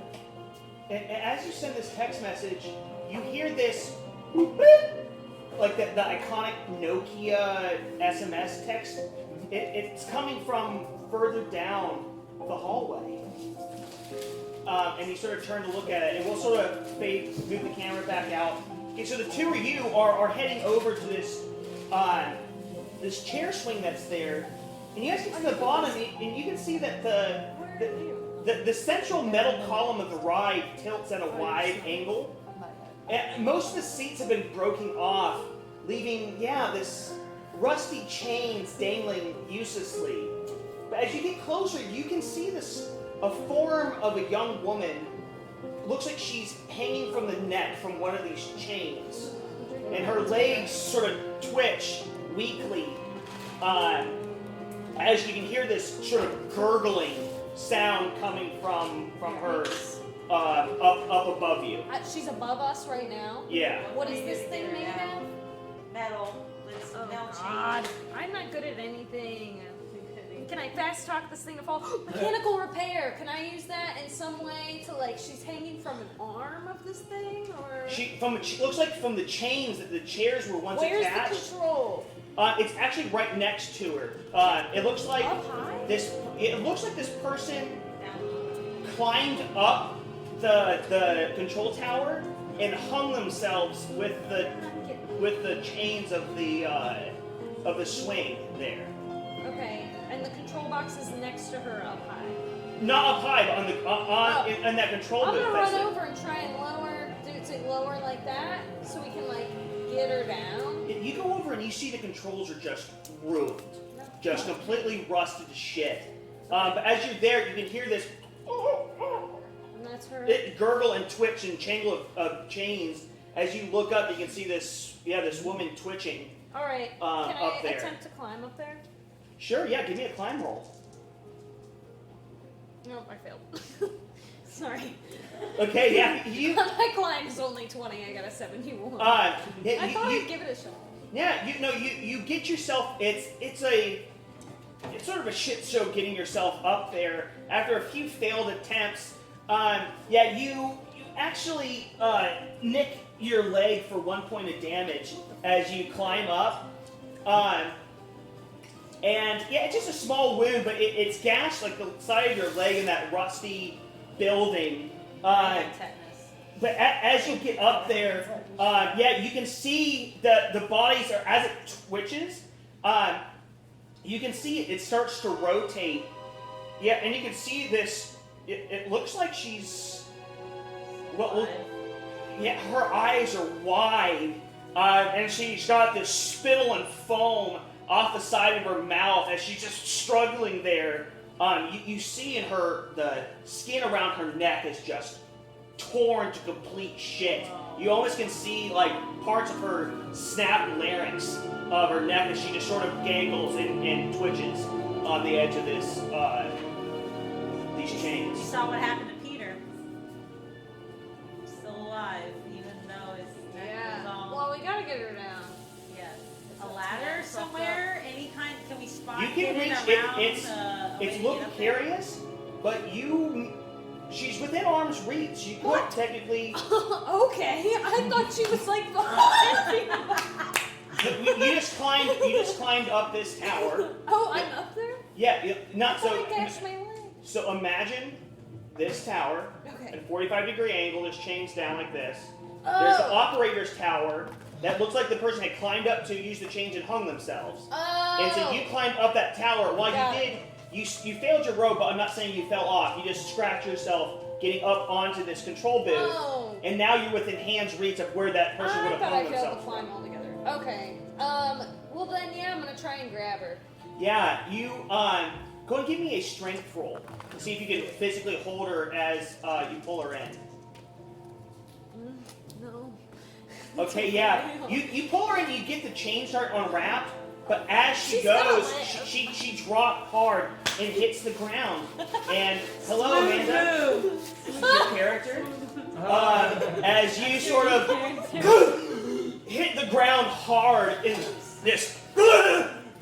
And as you send this text message, you hear this, like the iconic Nokia SMS text. It's coming from further down the hallway. And you sort of turn to look at it, and we'll sort of move the camera back out. Okay, so the two of you are heading over to this this chair swing that's there, and you guys get to the bottom, and you can see that the central metal column of the ride tilts at a wide angle. And most of the seats have been broken off, leaving this rusty chains dangling uselessly. But as you get closer, you can see a form of a young woman. Looks like she's hanging from the neck from one of these chains, and her legs sort of twitch weakly. As you can hear this sort of gurgling sound coming from her up above you. She's above us right now. Yeah. What is this thing made of? Metal. It's Oh metal God, chain. I'm not good at anything. Can I fast talk this thing to fall? Mechanical repair. Can I use that in some way to she's hanging from an arm of this thing, or? She looks like from the chains that the chairs were once Where's attached. the control? It's actually right next to her. It looks like Up high? It looks like this person climbed up the control tower and hung themselves with the chains of the swing there. Okay, and the control box is next to her up high. Not up high, but in that control I'm booth. gonna that's run it. over and try and do it lower like that, so we can get her down. You go over and you see the controls are just ruined, just completely rusted to shit. But as you're there, you can hear this And that's her. gurgle and twitch and jangle of chains. As you look up, you can see this woman twitching. All right. Can up I there. attempt to climb up there? Sure, yeah, give me a climb roll. Nope, I failed. Sorry. Okay, yeah, you. My climb is only 20. I got a 71. Yeah, I thought I'd give it a shot. Yeah, you get yourself. It's sort of a shit show getting yourself up there after a few failed attempts. You actually nick your leg for 1 point of damage as you climb up. And it's just a small wound, but it's gashed like the side of your leg in that rusty building. Tetanus. But as you get up there, you can see the bodies are, as it twitches, You can see it starts to rotate. Yeah, and you can see this. It looks like she's. Well, yeah, her eyes are wide, and she's got this spittle and foam off the side of her mouth as she's just struggling there. You see in her, the skin around her neck is just torn to complete shit. You almost can see like parts of her snapped larynx of her neck as she just sort of gangles and twitches on the edge of this these You chains. saw what happened to Peter. Still alive, even though his neck Yeah. was all. Well, we gotta get her down. Yes. A ladder somewhere? Any kind? Can we spot You can hidden reach it. around? It's a way it's to look get up there? precarious, but she's within arm's reach. You could technically. Okay, I thought she was like behind me. You just climbed up this tower. Oh, I'm up there? Yeah, not I so. thought I catch my leg. So imagine this tower Okay. at a 45-degree angle. There's chains down like this. There's the Oh. operator's tower that looks like the person had climbed up to use the chains and hung themselves. Oh. And so you climbed up that tower. While Got you it. did, you failed your rope, but I'm not saying you fell off. You just scratched yourself getting up onto this control booth. Oh. And now you're within hand's reach of where that person would I have thought hung I failed to themselves climb from. altogether. Okay. Well then, yeah, I'm gonna try and grab her. Yeah, you go and give me a strength roll to see if you can physically hold her as you pull her in. No. Okay, yeah. You pull her in, you get the chain start unwrapped, but as she She's goes, gonna live. she dropped hard and hits the ground. And hello, Amanda. This is your character. As you sort of hit the ground hard, and this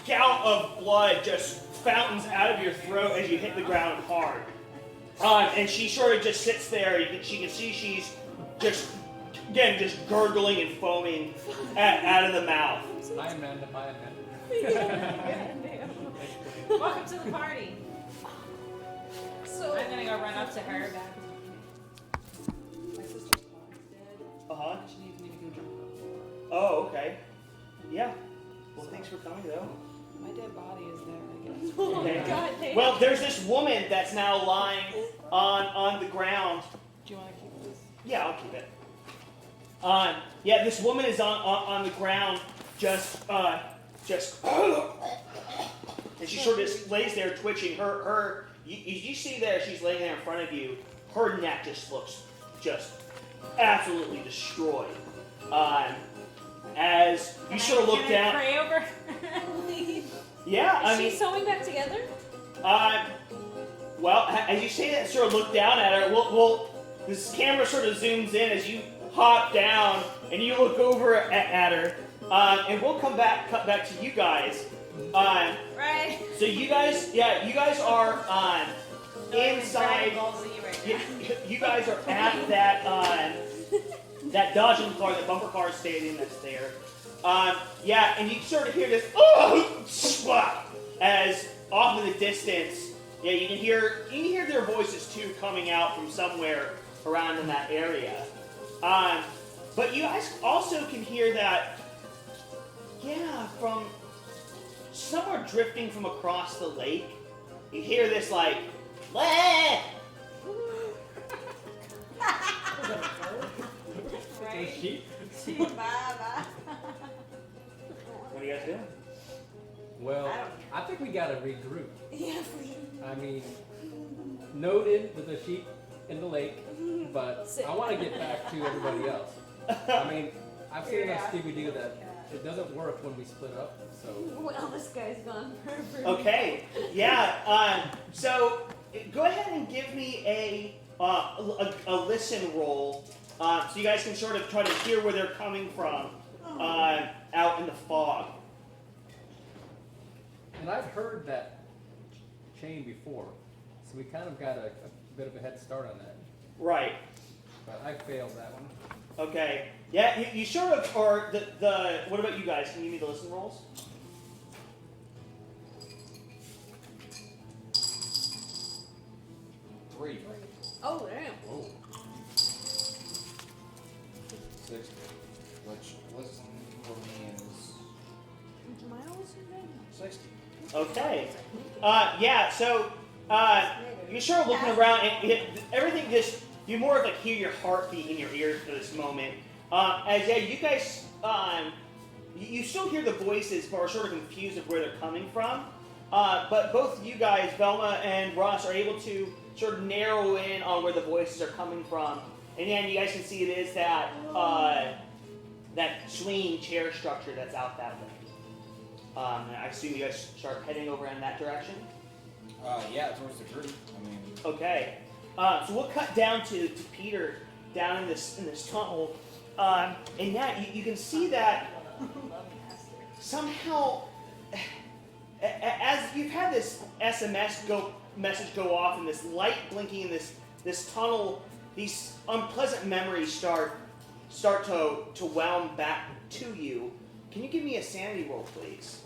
gout of blood just fountains out of your throat as you hit the ground hard. And she sort of just sits there. She can see she's just, again, just gurgling and foaming out of the mouth. Hi, Amanda. Hi, Amanda. Welcome to the party. So I'm gonna go run up to her. My sister's car is dead. Uh-huh. She needs me to go jump her. Oh, okay. Yeah. Well, thanks for coming, though. My dead body is there, I guess. Oh Okay. God, hey. Well, there's this woman that's now lying on the ground. Do you want to keep this? Yeah, I'll keep it. Yeah, this woman is on the ground, just, and she sort of just lays there twitching. You see there, she's laying there in front of you. Her neck just looks just absolutely destroyed. As you sort of look Can I down. pray over? Yeah, I Is mean. she sewing back together? Well, as you say that, sort of look down at her. This camera sort of zooms in as you hop down and you look over at her, and we'll cut back to you guys. Right. So you guys are inside. You guys are at that dodging car, the bumper car stadium that's there. Yeah, and you sort of hear this as off in the distance. Yeah, you can hear their voices too coming out from somewhere around in that area. But you guys also can hear that, yeah, from somewhere drifting from across the lake. You hear this like, "Bleh!" Right. Sheep? Bye-bye. What are you guys doing? Well, I think we gotta regroup. Yeah, for sure. I mean, noted with the sheep in the lake, but I want to get back to everybody else. I mean, I've seen enough Scooby-Doo that it doesn't work when we split up, so... Well, this guy's gone forever. Okay, yeah. So go ahead and give me a listen roll, so you guys can sort of try to hear where they're coming from out in the fog. And I've heard that chain before, so we kind of got a bit of a head start on that. Right. But I failed that one. Okay. Yeah, you sort of, or the. What about you guys? Can you give me the listen rolls? Three. Oh, damn. Whoa. 6. Which listen for me is Miles? 60. Okay. Yeah, so you start looking around, and everything just, you more of like hear your heartbeat in your ears for this moment. As yeah, you guys, you still hear the voices, but are sort of confused of where they're coming from. But both you guys, Velma and Ross, are able to sort of narrow in on where the voices are coming from. And then you guys can see it is that that swinging chair structure that's out that way. I assume you guys start heading over in that direction? Yeah, towards the group. I mean, Okay. So we'll cut down to Peter down in this tunnel. And yeah, you can see that somehow, as you've had this message go off and this light blinking in this tunnel, these unpleasant memories start to wound back to you. Can you give me a sanity roll, please?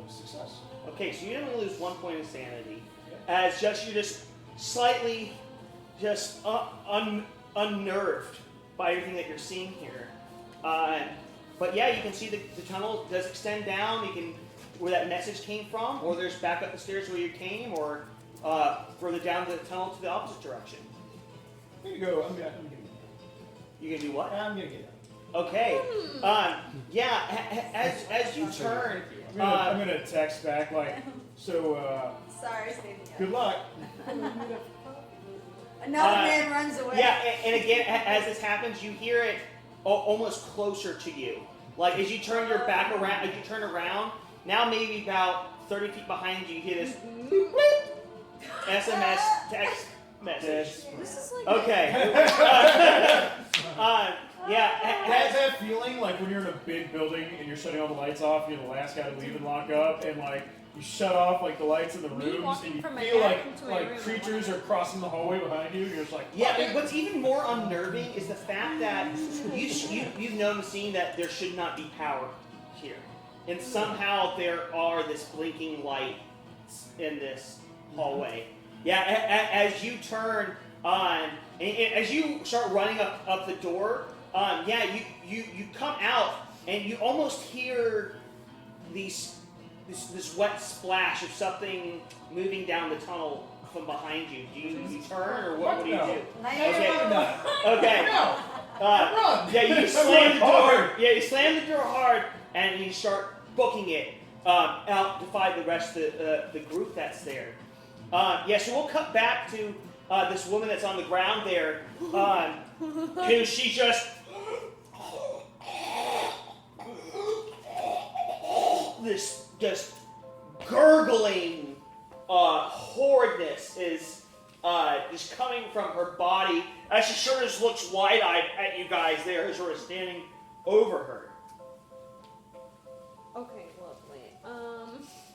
Success. Okay, so you didn't lose 1 point of sanity, as you're just slightly unnerved by everything that you're seeing here. But yeah, you can see the tunnel does extend down. You can where that message came from, or there's back up the stairs where you came, or further down the tunnel to the opposite direction. I'm gonna go. I'm gonna get it. You can do what? I'm gonna get it. Okay. Yeah. As you turn, I'm gonna text back like, so. Sorry, Stevie. Good luck. Another man runs away. Yeah, and again, as this happens, you hear it almost closer to you. Like as you turn your back around, as you turn around, now maybe about 30 feet behind you, you hear this beep, beep, SMS text message. This is like Okay. Yeah. Has that feeling like when you're in a big building and you're shutting all the lights off, you're the last guy to leave and lock up, and like you shut off like the lights in the Me rooms, walking and you from my feel bathroom to my like room. creatures are crossing the hallway behind you, and you're just like, Yeah, and what's even more unnerving is the fact that you've known the scene that there should not be power here. And somehow there are this blinking light in this hallway. Yeah, as you turn on, and as you start running up the door, yeah, you come out and you almost hear this wet splash of something moving down the tunnel from behind you. Do you turn or what do you do? Okay. Okay. Run! Yeah, you slam the door. Yeah, you slam the door hard, and you start booking it out to find the rest of the group that's there. Yeah, so we'll cut back to this woman that's on the ground there, who she just this just gurgling horridness is just coming from her body as she sort of just looks wide-eyed at you guys there, sort of standing over her. Okay, lovely.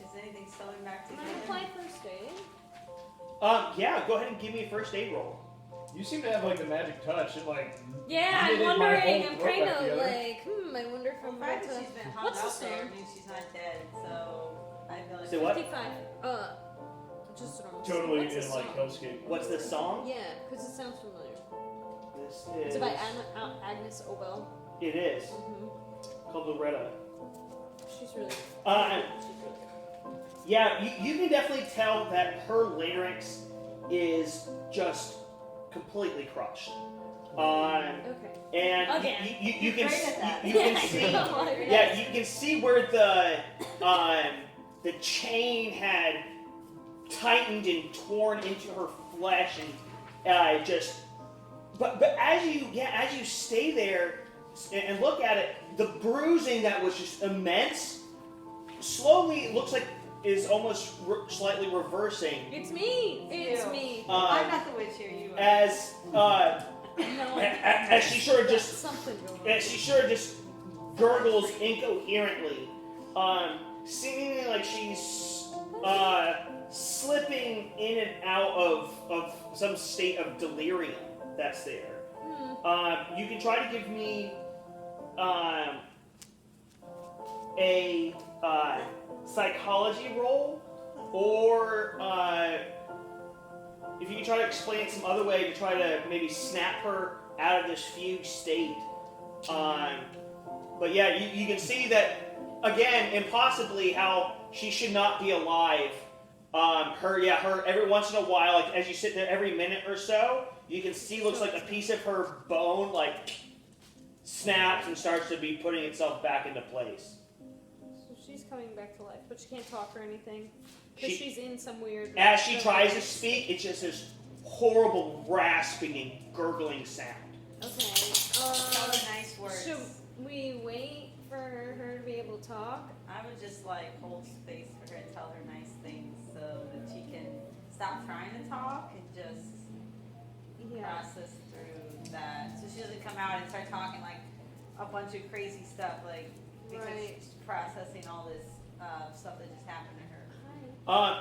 Is anything sewing back Can together? I apply first aid? Yeah, go ahead and give me a first aid roll. You seem to have like the magic touch. It like Yeah, You I'm did my wondering. whole I'm throat kind back of together. like, I wonder if The I'm fact about that to. she's been hung What's out this there name? means she's not dead, so I feel like Say what? 55. Just a normal. totally What's in this like song? hellscape. What's this song? Yeah, because it sounds familiar. This It's is. by Agnes Obel. It is Mm-hmm. called Loretta. She's really. Uh, she's really good. Yeah, you can definitely tell that her larynx is just completely crushed. Okay. And Again. you can Great at that. you can see yeah you can see where the chain had tightened and torn into her flesh and just but as you stay there and look at it, the bruising that was just immense slowly it looks like is almost slightly reversing It's me. It's Ew. me. I'm not the witch here, you are. as No. as she sort of just Something going on. as she sort of just gurgles incoherently, seemingly like she's slipping in and out of some state of delirium that's there. You can try to give me a psychology roll, or if you can try to explain it some other way to try to maybe snap her out of this fugue state. But yeah, you can see that, again, impossibly how she should not be alive. Her every once in a while, like as you sit there every minute or so, you can see looks like a piece of her bone like snaps and starts to be putting itself back into place. So she's coming back to life, but she can't talk or anything because she's in some weird. As she tries to speak, it's just this horrible rasping and gurgling sound. Okay. Tell her nice words. Should we wait for her to be able to talk? I would just like hold space for her and tell her nice things so that she can stop trying to talk and just process through that. So she doesn't come out and start talking like a bunch of crazy stuff, like because she's processing all this stuff that just happened to her.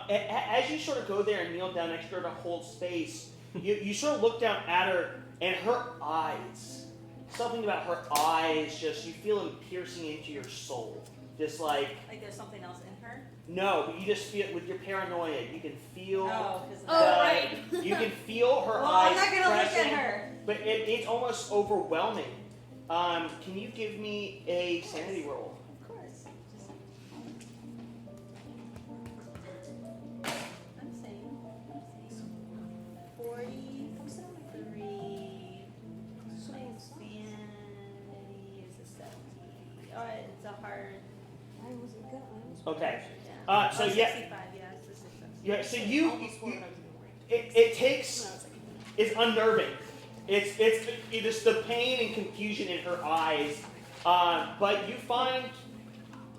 As you sort of go there and kneel down next to her to hold space, you sort of look down at her, and her eyes, something about her eyes, just you feel them piercing into your soul. Just like there's something else in her? No, but you just feel with your paranoia, you can feel right. you can feel her well, eyes I'm not gonna look pressing, at her. But it's almost overwhelming. Can you give me a sanity roll? Of course. I'm saying 43. My sanity is a 70. It's a hard. I wasn't good. Okay. Yeah. So 65, yeah. It's a 67. Yeah. So it takes. It's unnerving. It's the pain and confusion in her eyes. But you find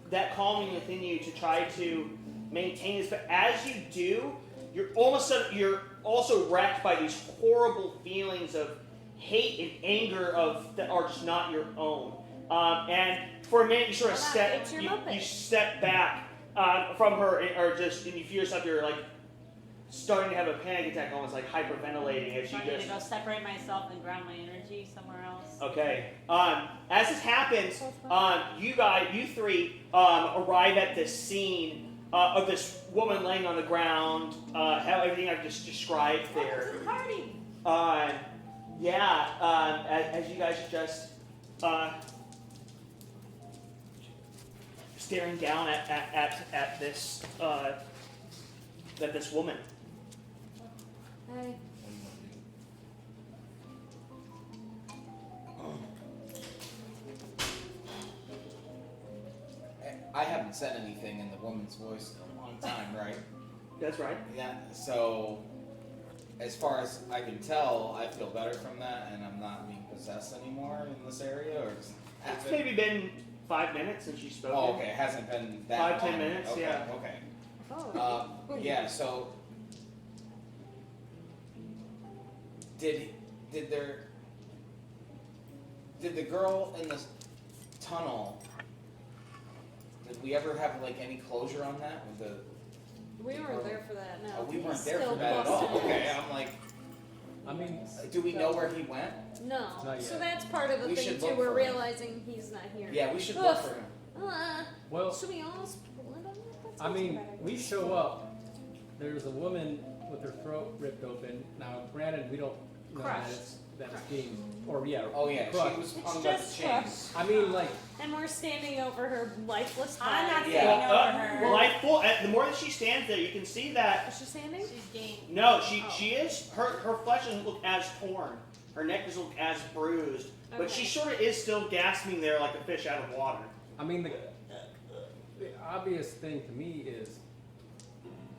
that calming within you to try to maintain this. But as you do, you're also wrecked by these horrible feelings of hate and anger that are just not your own. And for a minute, you sort of step back from her, and you feel yourself, you're like starting to have a panic attack, almost like hyperventilating as you I need just. to go separate myself and ground my energy somewhere else. Okay. As this happens, you three arrive at this scene of this woman laying on the ground. How everything I've just described there. It's a party. As you guys are just staring down at this woman. Hey. I haven't said anything in the woman's voice in a long time, right? That's right. Yeah, so as far as I can tell, I feel better from that, and I'm not being possessed anymore in this area, or does it It's happen? maybe been 5 minutes since you spoke. Oh, okay, it hasn't been that 5, 10 long. minutes, Okay, yeah. Okay. Oh. Yeah, so did the girl in the tunnel, did we ever have like any closure on that with the We weren't there for that. No. Oh, we weren't He's there still for that at all. busted. Okay, I'm like, I mean, do we know where he went? No. Not yet. So that's part of the We thing should too. look We're for him. realizing he's not here. Yeah, we should Oof. look for him. well, Should we all split on that? That I sounds mean, like a bad we idea. show up. There's a woman with her throat ripped open. Now, granted, we don't know Crushed. that it's being, or yeah, Oh yeah, crushed. she was It's hung by the just chains. I mean, like, And we're standing over her lifeless body. I'm not Yeah. standing over her. The more that she stands there, you can see that. Is she standing? She's game. No, she is. Her flesh doesn't look as torn. Her neck doesn't look as bruised. But Okay. she sort of is still gasping there like a fish out of water. I mean, the obvious thing to me is,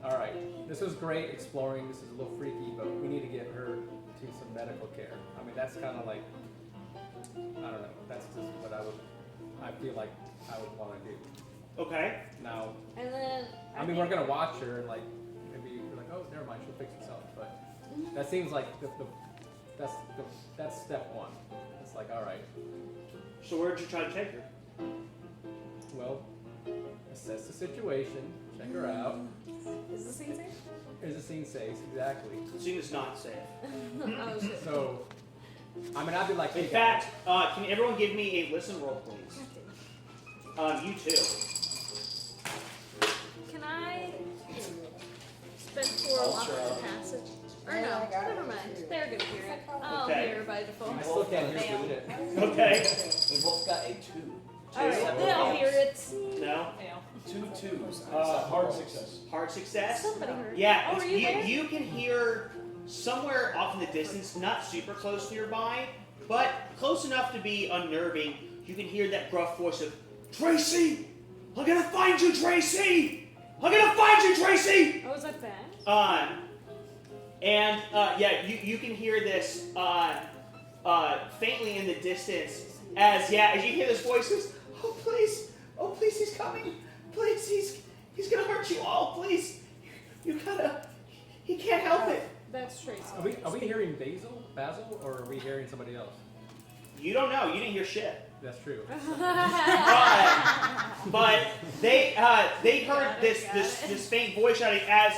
all right, this was great exploring. This is a little freaky, but we need to get her to some medical care. I mean, that's kind of like, I don't know. That's just what I feel like I would want to do. Okay. Now, And then I mean, we're gonna watch her and like maybe we're like, oh, never mind, she'll fix herself. But that seems like that's step one. It's like, all right, So where'd you try to take her? well, assess the situation, check her out. Is the scene safe? Is the scene safe? Exactly. The scene is not safe. Oh shit. So, I mean, I'd be like, In hey, fact, can everyone give me a listen roll, please? You too. Can I spend 4 luck on passage? Or no, never mind. They're gonna hear it. I'll Okay. hear by I default. still can't hear through it. Okay. We both got a 2. Alright, separate then I'll fails. hear it. No? Fail. 2 twos. Hard success. Hard success? Somebody heard. Yeah, Oh, were you there? you can hear somewhere off in the distance, not super close nearby, but close enough to be unnerving. You can hear that gruff voice of, Tracy! I'm gonna find you, Tracy! I'm gonna find you, Tracy! Oh, is that bad? You can hear this faintly in the distance as you hear this voice says, oh please, he's coming, please, he's gonna hurt you all, please, you gotta, he can't help it. That's Tracy. Are we hearing Basil, or are we hearing somebody else? You don't know, you didn't hear shit. That's true. But they heard this faint voice shouting as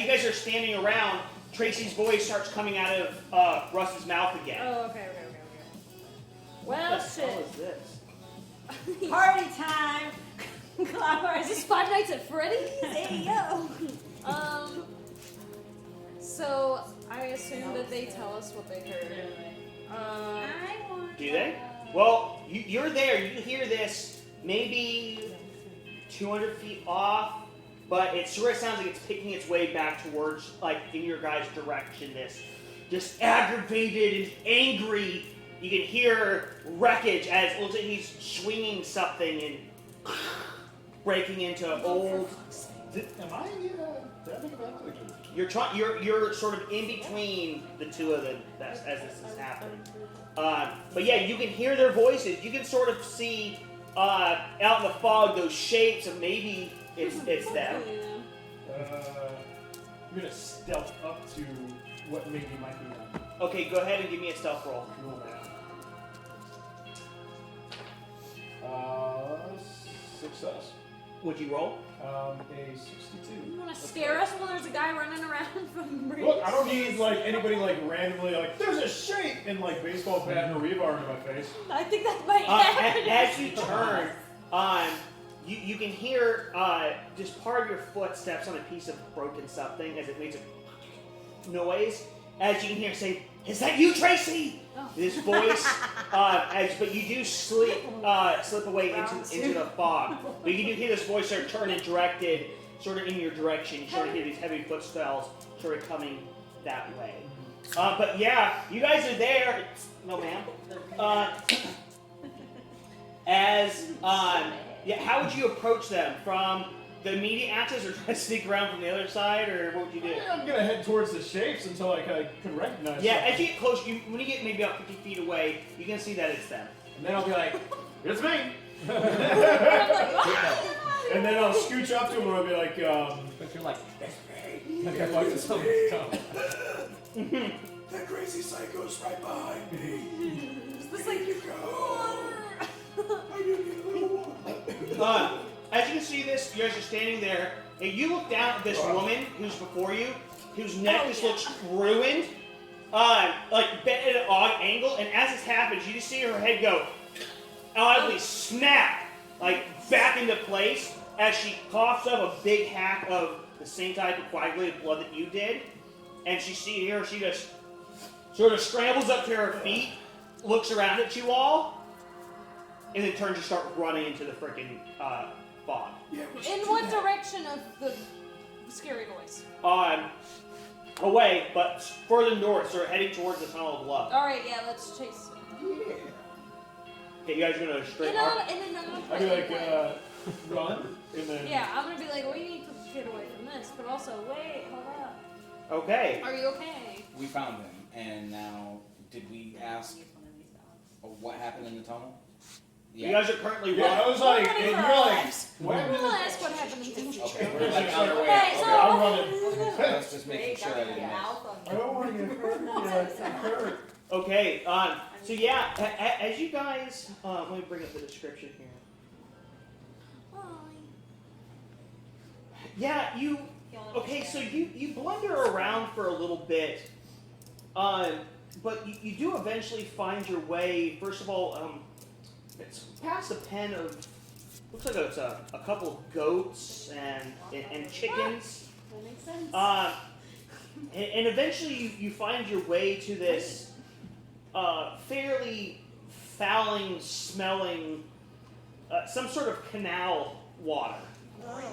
you guys are standing around. Tracy's voice starts coming out of Russ's mouth again. Oh, okay. Well, What the hell shit. is this? Party time! Is this Five Nights at Freddy's? Hey, yo! So, I assume that they tell us what they heard. I want Do they? Well, you're there. You hear this maybe 200 feet off, but it sort of sounds like it's picking its way back towards, like, in your guys' direction. This just aggravated and angry. You can hear wreckage as it looks like he's swinging something and breaking into old. Am I did I make it back to the game? You're sort of in between the two of them as this is happening. But yeah, you can hear their voices. You can sort of see out in the fog those shapes of maybe it's them. I'm gonna stealth up to what maybe might be them. Okay, go ahead and give me a stealth roll. Cool, man. Success. Would you roll? A 62. You want to scare us while there's a guy running around from Breeze? Look, I don't need like anybody like randomly like there's a shape and like baseball bat and a rebar into my face. I think that might happen. As you turn, you can hear just part of your footsteps on a piece of broken something as it makes a noise. As you can hear say, "Is that you, Tracy?" Oh. This voice, but you do slip away into the fog. But you do hear this voice sort of turn and directed, sort of in your direction. You sort of hear these heavy footsteps sort of coming that way. But yeah, you guys are there. No, ma'am. How would you approach them? From the immediate access, or try to sneak around from the other side, or what would you do? I'm gonna head towards the shapes until I can recognize Yeah, them. as you get close, when you get maybe about 50 feet away, you can see that it's them. And then I'll be like, it's me! I'm like, And then I'll scooch up to him and I'll be like, But you're like, that's me. Like I fucking someone's coming. that crazy psycho's right behind me. it's like, I need a little water. As you can see this, you guys are standing there, and you look down at this woman who's before you, whose neck just looks ruined, like bent at an odd angle, and as this happens, you just see her head go oddly snap, like back into place, as she coughs up a big hack of the same type of coagulated blood that you did, and she just sort of scrambles up to her feet, looks around at you all, and then turns to start running into the freaking fog. in what direction of the scary voice? Away, but further north, sort of heading towards the tunnel of love. Alright, yeah, let's chase. Okay, you guys are gonna straight In arc. a I'd be like, run, and then... yeah, I'm gonna be like, we need to get away from this, but also, wait, hold up. Okay. Are you okay? We found him, and now, did we ask what happened in the tunnel? You guys are currently Yeah, I running. was like, We're running and for you're our like, lives. what I'm happened? gonna ask what happened in the Okay, we're like on our way. Okay, Okay, so- I'm running. let's just make sure I didn't miss. I don't want to get hurt. Okay, so yeah, as you guys, let me bring up the description here. Yeah, okay, so you blunder around for a little bit, but you do eventually find your way, first of all, it's past a pen of, looks like it's a couple of goats and chickens. That makes sense. And eventually you find your way to this fairly fouling, smelling, some sort of canal water.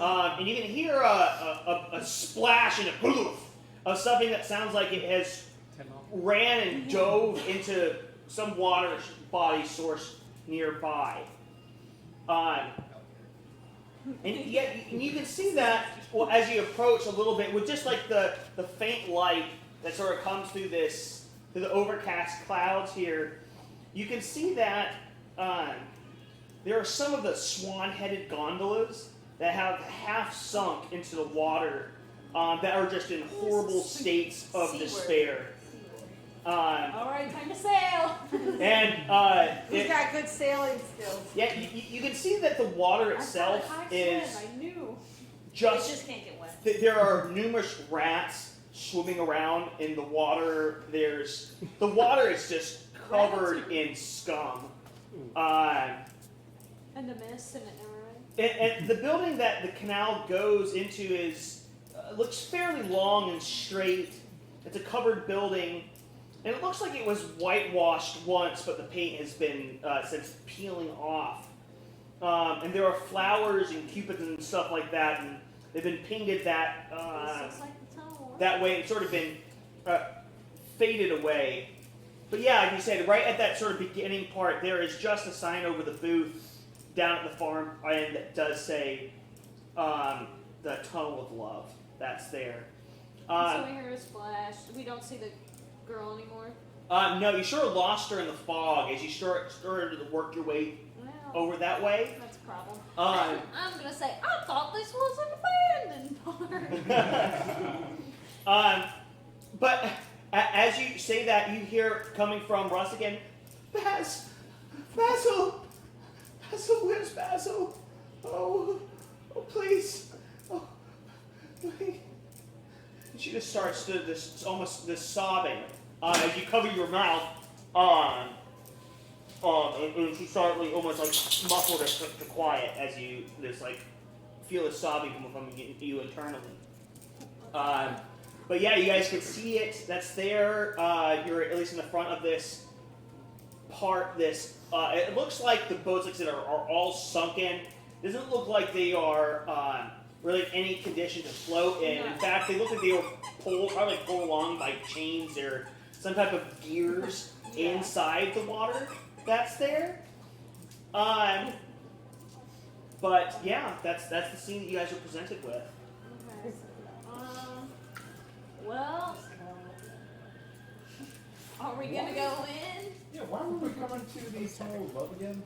And you can hear a splash and a poof of something that sounds like it has ran and dove into some water body source nearby. And yet you can see that as you approach a little bit with just like the faint light that sort of comes through the overcast clouds here. You can see that there are some of the swan-headed gondolas that have half sunk into the water that are just in horrible states of despair. All right, time to sail. And He's got good sailing skills. yeah, you can see that the water itself is I knew. It just. just can't get wet. There are numerous rats swimming around in the water. The water is just covered in scum. And the mist and it never rained. And the building that the canal goes into looks fairly long and straight. It's a covered building, and it looks like it was whitewashed once, but the paint has been since peeling off. And there are flowers and cupids and stuff like that, and they've been painted that This looks like the tunnel. that way. It's sort of been faded away. But yeah, like you said, right at that sort of beginning part, there is just a sign over the booth down at the farm end that does say the Tunnel of Love. That's there. So we hear a splash. We don't see the girl anymore. No, you sort of lost her in the fog as you started to work your way Well, over that way. that's a problem. Uh, I'm gonna say I thought this was an abandoned part. But as you say that, you hear coming from Russ again, Basil, where's Basil? Oh, please. Oh, please. And she just starts to almost this sobbing as you cover your mouth and she starts like, almost like muffled it to quiet as you just like feel the sobbing coming from you internally. But yeah, you guys can see it. That's there. You're at least in the front of this part. It looks like the boats, like I said, are all sunken. It doesn't look like they are really in any condition to float in. In fact, they look like they were probably pulled along by chains or some type of gears inside the water that's there. But yeah, that's the scene that you guys are presented with. Okay. Well, are we gonna go in? Yeah, why were we coming to the Tunnel of Love again?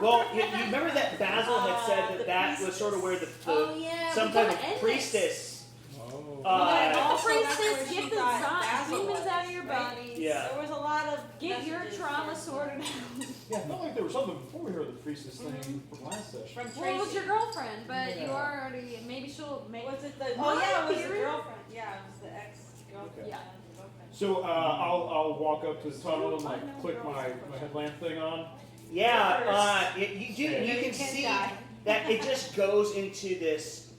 Well, you remember that Basil had said that was sort of where Oh yeah, some we type gotta of end this. priestess. Oh. All Also, that's priestess, where she get the thought Basil demons was, out of your right? bodies. Yeah. There was a lot of Get your messages trauma there. sorted out. Yeah, I felt like there was something before we heard the priestess thing from last session. From Tracy. Well, it was your girlfriend, but you Yeah. already maybe she'll make. Was it the? What? Oh yeah, it was the Period? girlfriend. Yeah, it was the ex-girlfriend. Okay. Yeah. Girlfriend. So I'll walk up to the tunnel and like click my headlamp thing on. Yeah, you can can't see die. that it just goes into this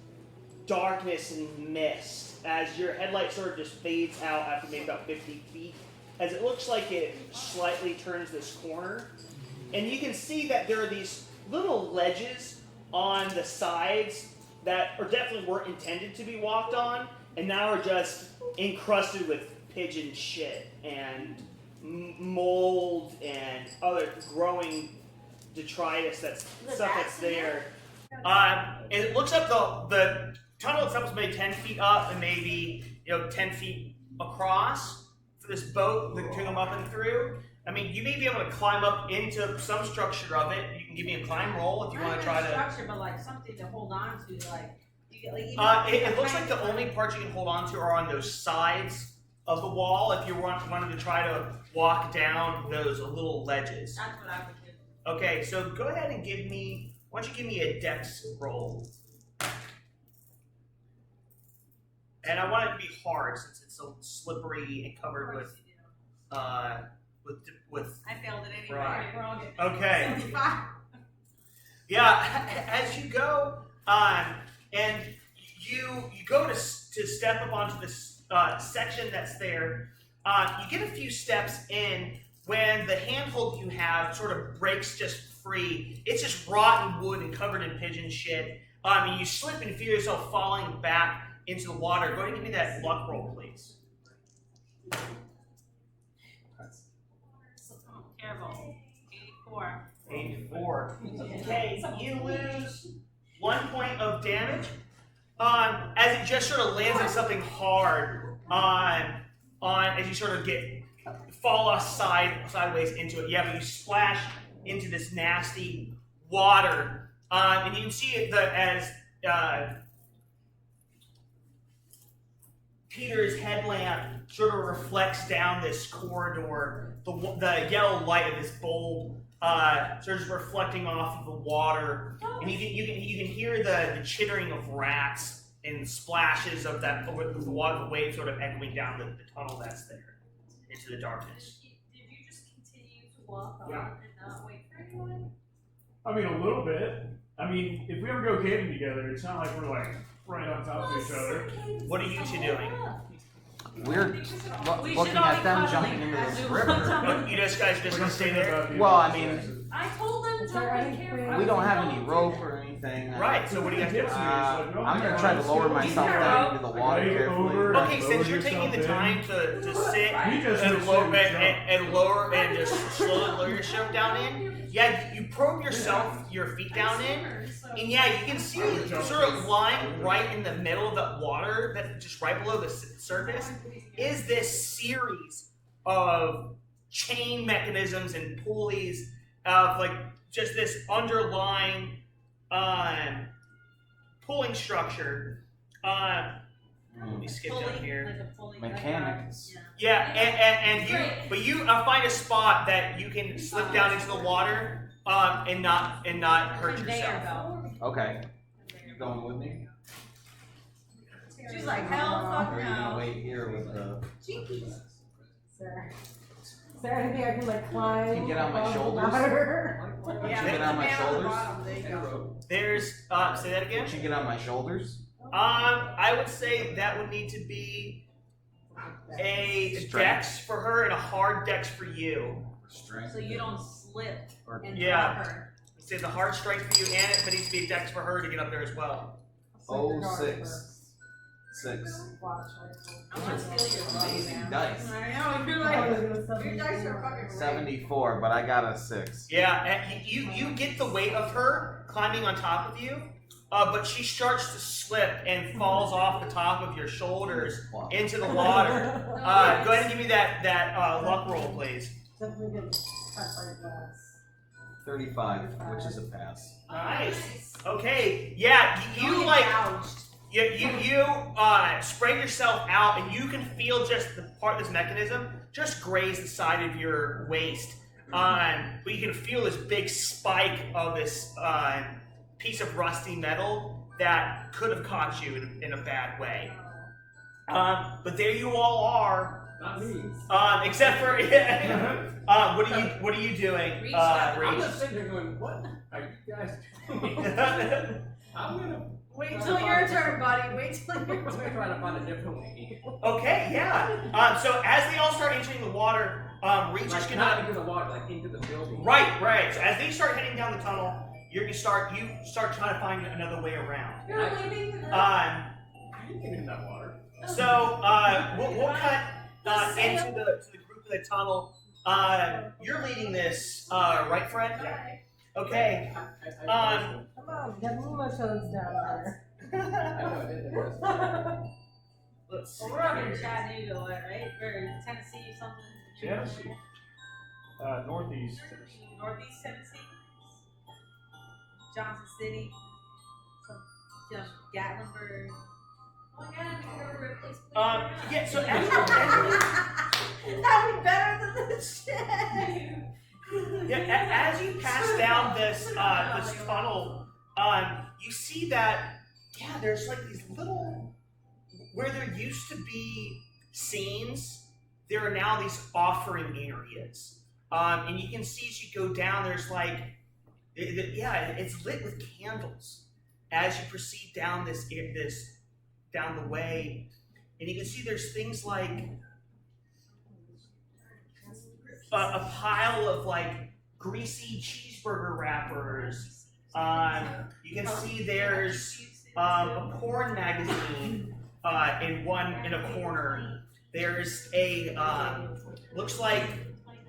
darkness and mist as your headlight sort of just fades out after maybe about 50 feet, as it looks like it slightly turns this corner. And you can see that there are these little ledges on the sides that are definitely weren't intended to be walked on, and now are just encrusted with pigeon shit and mold and other growing detritus that's there. And it looks like the tunnel itself is maybe 10 feet up and maybe 10 feet across for this boat to come up and through. I mean, you may be able to climb up into some structure of it. You can give me a climb roll if you want to try to. Structure, but like something to hold on to, like you get like. It looks like the only parts you can hold on to are on those sides of the wall. If you wanted to try to walk down those little ledges. That's what I would do. Okay, so go ahead and why don't you give me a dex roll? And I want it to be hard since it's so slippery and covered with I failed it anyway. Right. Wrong. Okay. 75. Yeah, as you go, and you go to step up onto this section that's there, you get a few steps in when the handhold you have sort of breaks just free. It's just rotten wood and covered in pigeon shit. And you slip and feel yourself falling back into the water. Go ahead and give me that luck roll, please. Careful. 84. 84. Okay, you lose 1 point of damage. As it just sort of lands on something hard, as you sort of fall off sideways into it. Yeah, but you splash into this nasty water, and you can see it as Peter's headlamp sort of reflects down this corridor. The yellow light of this bulb sort of reflecting off of the water, and you can hear the chittering of rats and splashes of that with the water, the wave sort of echoing down the tunnel that's there into the darkness. Did you just continue to walk on Yeah. and not wait for anyone? I mean, a little bit. I mean, if we ever go camping together, it's not like we're like right on top of each other. What are you two doing? We're We looking should all at be them cuddling jumping into as this we river. walk down. You guys just gonna stay there? Well, I mean, I told them to be careful. we don't have any rope or anything. Right. So what do you guys do? I'm gonna try to lower myself down into the water carefully. Okay, since you're taking the time to sit and lower and just slowly lower yourself down in, yeah, you probe your feet down in, and yeah, you can see sort of lying right in the middle of the water, that just right below the surface, is this series of chain mechanisms and pulleys of like just this underlying pulling structure. Let me skip down here. Mechanics. Yeah, but you find a spot that you can slip down into the water and not hurt yourself. Okay. You going with me? She's like, hell, fuck Or are you gonna no. wait here with the? Sarah. Sarah, I think I can like climb. Can you get on my above the shoulders? water. Yeah, Get on my man on the shoulders? bottom, there you go. There's say that again. Can you get on my shoulders? I would say that would need to be a Strength. dex for her and a hard dex for you. Strength. So you don't slip Or- and Yeah. drop her. Say the hard strength for you, and it needs to be a dex for her to get up there as well. Oh, 6. 6. Watch, I want to steal your body, Amazing man. dice. I know, you're I like, was gonna your dice are fucking great. 74, but I got a 6. Yeah, and you get the weight of her climbing on top of you, but she starts to slip and falls off the top of your shoulders into the water. Go ahead and give me that luck roll, please. Definitely get cut by glass. 35, which is a pass. Nice. Okay. Yeah, you like you spread yourself out, and you can feel just the part of this mechanism just graze the side of your waist. But you can feel this big spike of this piece of rusty metal that could have caught you in a bad way. But there you all are. Not me. Except for what are you doing? Reach I'm Reach? just sitting there going, what are you guys doing? I'm gonna Wait till your turn, buddy. Wait till your I'm gonna turn. try to find a different way. Okay, yeah. So as they all start entering the water, Reach is Like gonna not into the water, like into the building. right. So as they start heading down the tunnel, you start trying to find another way around. You're leaving the Um, I didn't get in that water. so we'll cut into the group of the tunnel. You're leading this, right, Fred? Yeah. Okay. Come on, get emotions down there. I know, I did the Let's see. Well, we're up in Chattanooga, right? Or Tennessee or something. Yes. Northeast. Northeast Tennessee. Johnson City. Some Gatlinburg. Oh my god, I'm gonna replace Yeah. So That'd be better than this shit. as you pass down this tunnel, you see that there's like these little where there used to be scenes, there are now these offering areas, and you can see as you go down, there's like it's lit with candles as you proceed down this down the way, and you can see there's things like a pile of like greasy cheeseburger wrappers. You can see there's a porn magazine in a corner. There's a looks like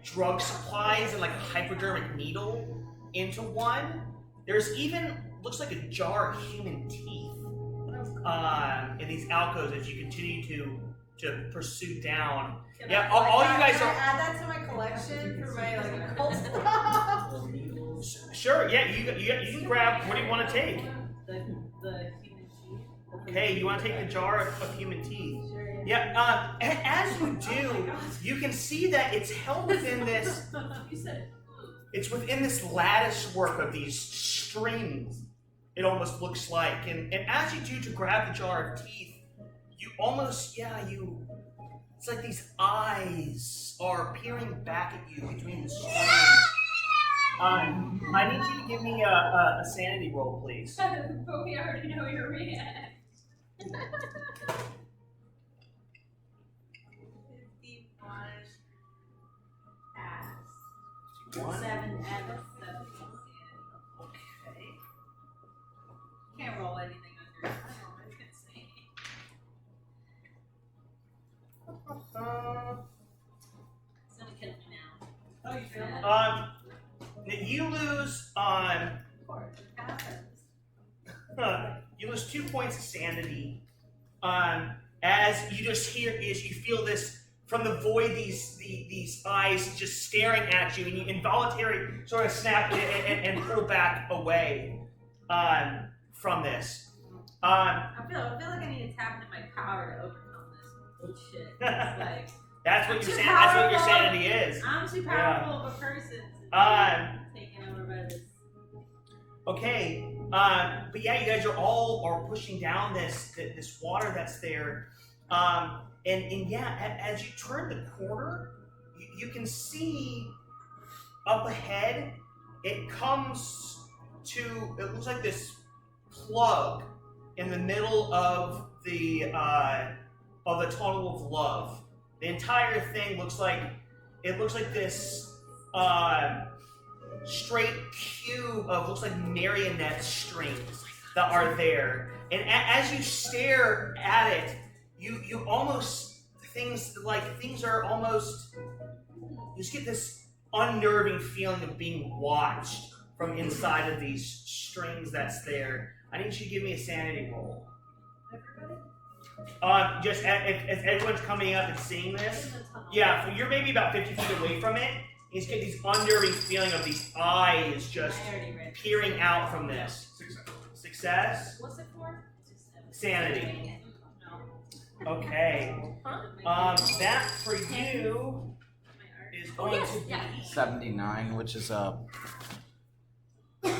drug supplies and like a hypodermic needle into one. There's even looks like a jar of human teeth in these alcoves as you continue to pursue down. Yeah, all you guys Can I are. add that to my collection for my like occult stuff? Sure, yeah, you can grab. What do you want to take? The human teeth. Okay, you want to take the jar of human teeth? Sure. Yeah. As you do, you can see that it's held within this. You said It's within this lattice work of these strings. It almost looks like, and as you do to grab the jar of teeth, you almost it's like these eyes are peering back at you between the strings. I need you to give me a sanity roll, please. But we already know your react. 51 ass. One. 7 ass. 7. Okay. Can't roll anything under. I don't know what I was gonna say. It's gonna kill me now. Oh, you feel it? You lose Of course, it happens. you lose 2 points of sanity. As you just hear, as you feel this from the void, these eyes just staring at you, and you involuntarily sort of snap and pull back away from this. I feel like I need to tap into my power to overcome this bullshit. It's like That's what I'm your too sanity powerful. is. I'm too powerful of a person to be taken over by this. Okay, but yeah, you guys are pushing down this water that's there, and yeah, as you turn the corner, you can see up ahead. It comes to, it looks like this plug in the middle of the tunnel of love. The entire thing looks like this straight cube of looks like marionette strings that are there, and as you stare at it, you almost things are almost, you just get this unnerving feeling of being watched from inside of these strings that's there. I need you to give me a sanity roll. Just if everyone's coming up and seeing this, yeah, so you're maybe about 50 feet away from it. You just get these unnerving feeling of these eyes just peering out from this. Success? What's it for? Sanity. Okay. That for you is going to be 79, which is a fail.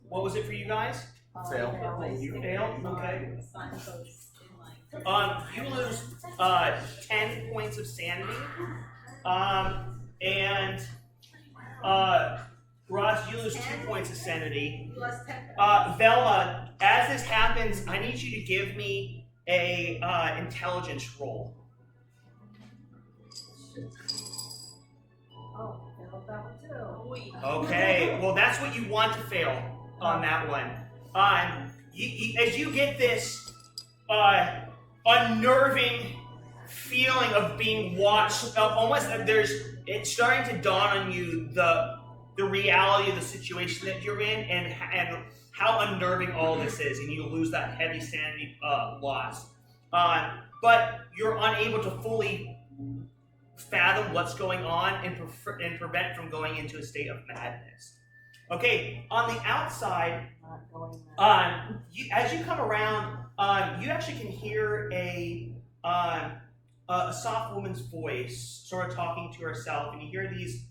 What was it for you guys? fail. You failed. Okay. You lose 10 points of sanity. And Ross, you lose 2 points of sanity. Vela, as this happens, I need you to give me a intelligence roll. Oh, failed that one too. Okay, well that's what you want to fail on that one. As you get this unnerving feeling of being watched, almost it's starting to dawn on you the reality of the situation that you're in and how unnerving all this is, and you lose that heavy sanity loss. But you're unable to fully fathom what's going on and prevent from going into a state of madness. Okay, on the outside, as you come around, you actually can hear a soft woman's voice sort of talking to herself, and you hear these.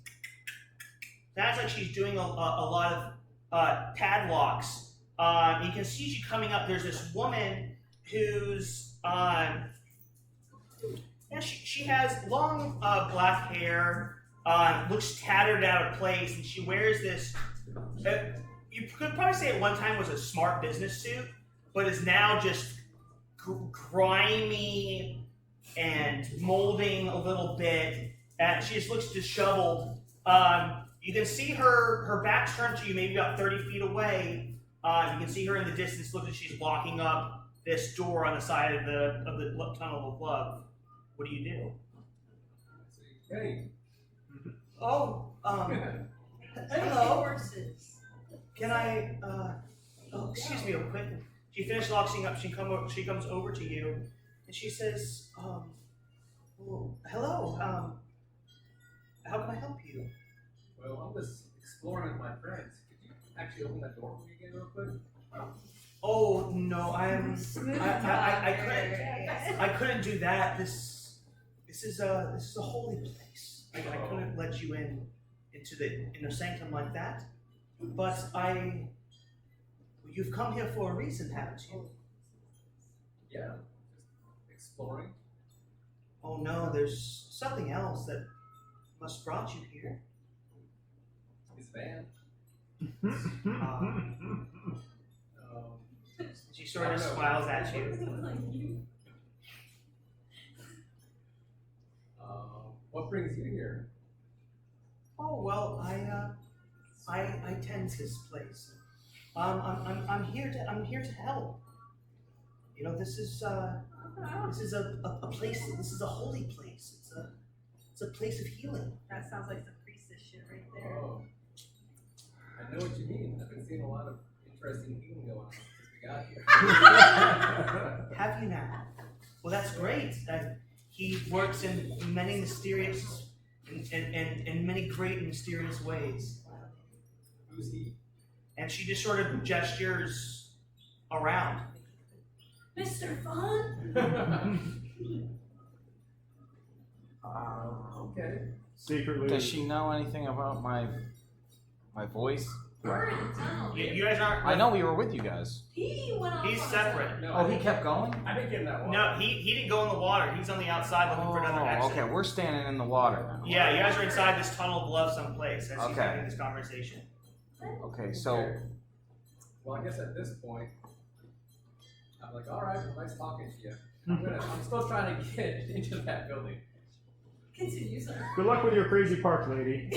Sounds like she's doing a lot of padlocks. You can see she coming up. There's this woman who's she has long black hair, looks tattered out of place, and she wears this. You could probably say at one time was a smart business suit, but is now just grimy and molding a little bit, and she just looks disheveled. You can see her back's turned to you, maybe about 30 feet away. You can see her in the distance. Looks like she's locking up this door on the side of the tunnel of love. What do you do? Hey. Oh, hello. Can I? Oh, excuse me, real quick. She finished locking up. She comes over to you, and she says, well, hello. How can I help you? Well, I'm just exploring with my friends. Could you actually open that door for me again, real quick? Oh no, I couldn't do that. This is a holy place. I couldn't let you into the inner sanctum like that. But you've come here for a reason, haven't you? Yeah, just exploring. Oh no, there's something else that must brought you here. His van. She sort of smiles at you. What brings you here? Oh well, I tend this place. I'm here to help. You know, this is a place. This is a holy place. It's a place of healing. That sounds like some priestess shit right there. Oh, I know what you mean. I've been seeing a lot of interesting healing going on since we got here. Have you now? Well, that's great. He works in many mysterious and many great and mysterious ways. Who's he? And she just sort of gestures around. Mr. Fun? Okay. Secretly. Does she know anything about my voice? We're in town. You guys aren't. I know we were with you guys. He went off He's on his separate. No, Oh, he kept going? I didn't get in that water. No, he didn't go in the water. He's on the outside looking for another exit. Okay, we're standing in the water. Yeah, you guys are inside this tunnel of love someplace as he's Okay. having this conversation. Okay, so Well, I guess at this point, I'm like, all right, well, nice talking to you. I'm still trying to get into that building. Continue, sir. Good luck with your crazy park, lady.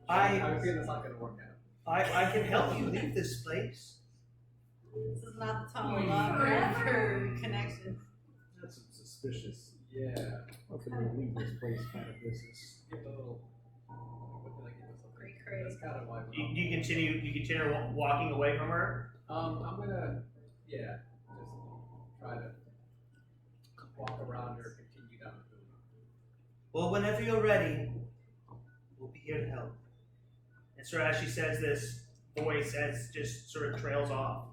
I'm feeling it's not going to work out. I can help you leave this place. This is not the tunnel of love for connections. That's suspicious. Yeah. What can we leave this place kind of business? Give a little. What did I give myself? Great. That's kind of why. You continue walking away from her. I'm gonna, just try to walk around her, continue down the building. Well, whenever you're ready, we'll be here to help. And sort of as she says this, voice just sort of trails off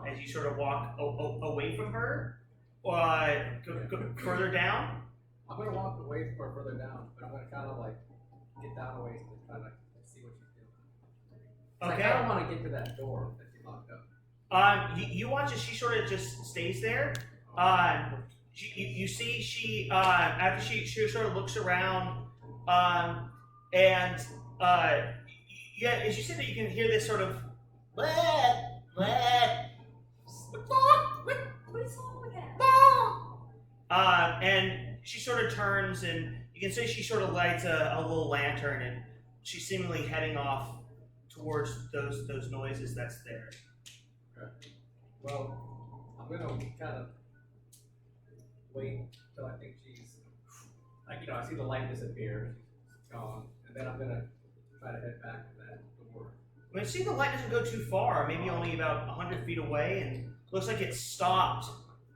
as you sort of walk away from her, or go further down. I'm gonna walk away from her further down, but I'm gonna kind of like get down a ways to try to see what she's doing. Okay. I don't want to get to that door that she locked up. You watch as she sort of just stays there. You see she after she sort of looks around, and yeah, as you see that you can hear this sort of What is wrong with that? and she sort of turns and you can see she sort of lights a little lantern and she's seemingly heading off towards those noises that's there. Okay. Well, I'm gonna kind of wait till I think she's like, I see the light disappear, she's gone, and then I'm gonna try to head back to that door. I mean, see the light doesn't go too far, maybe only about 100 feet away, and looks like it's stopped.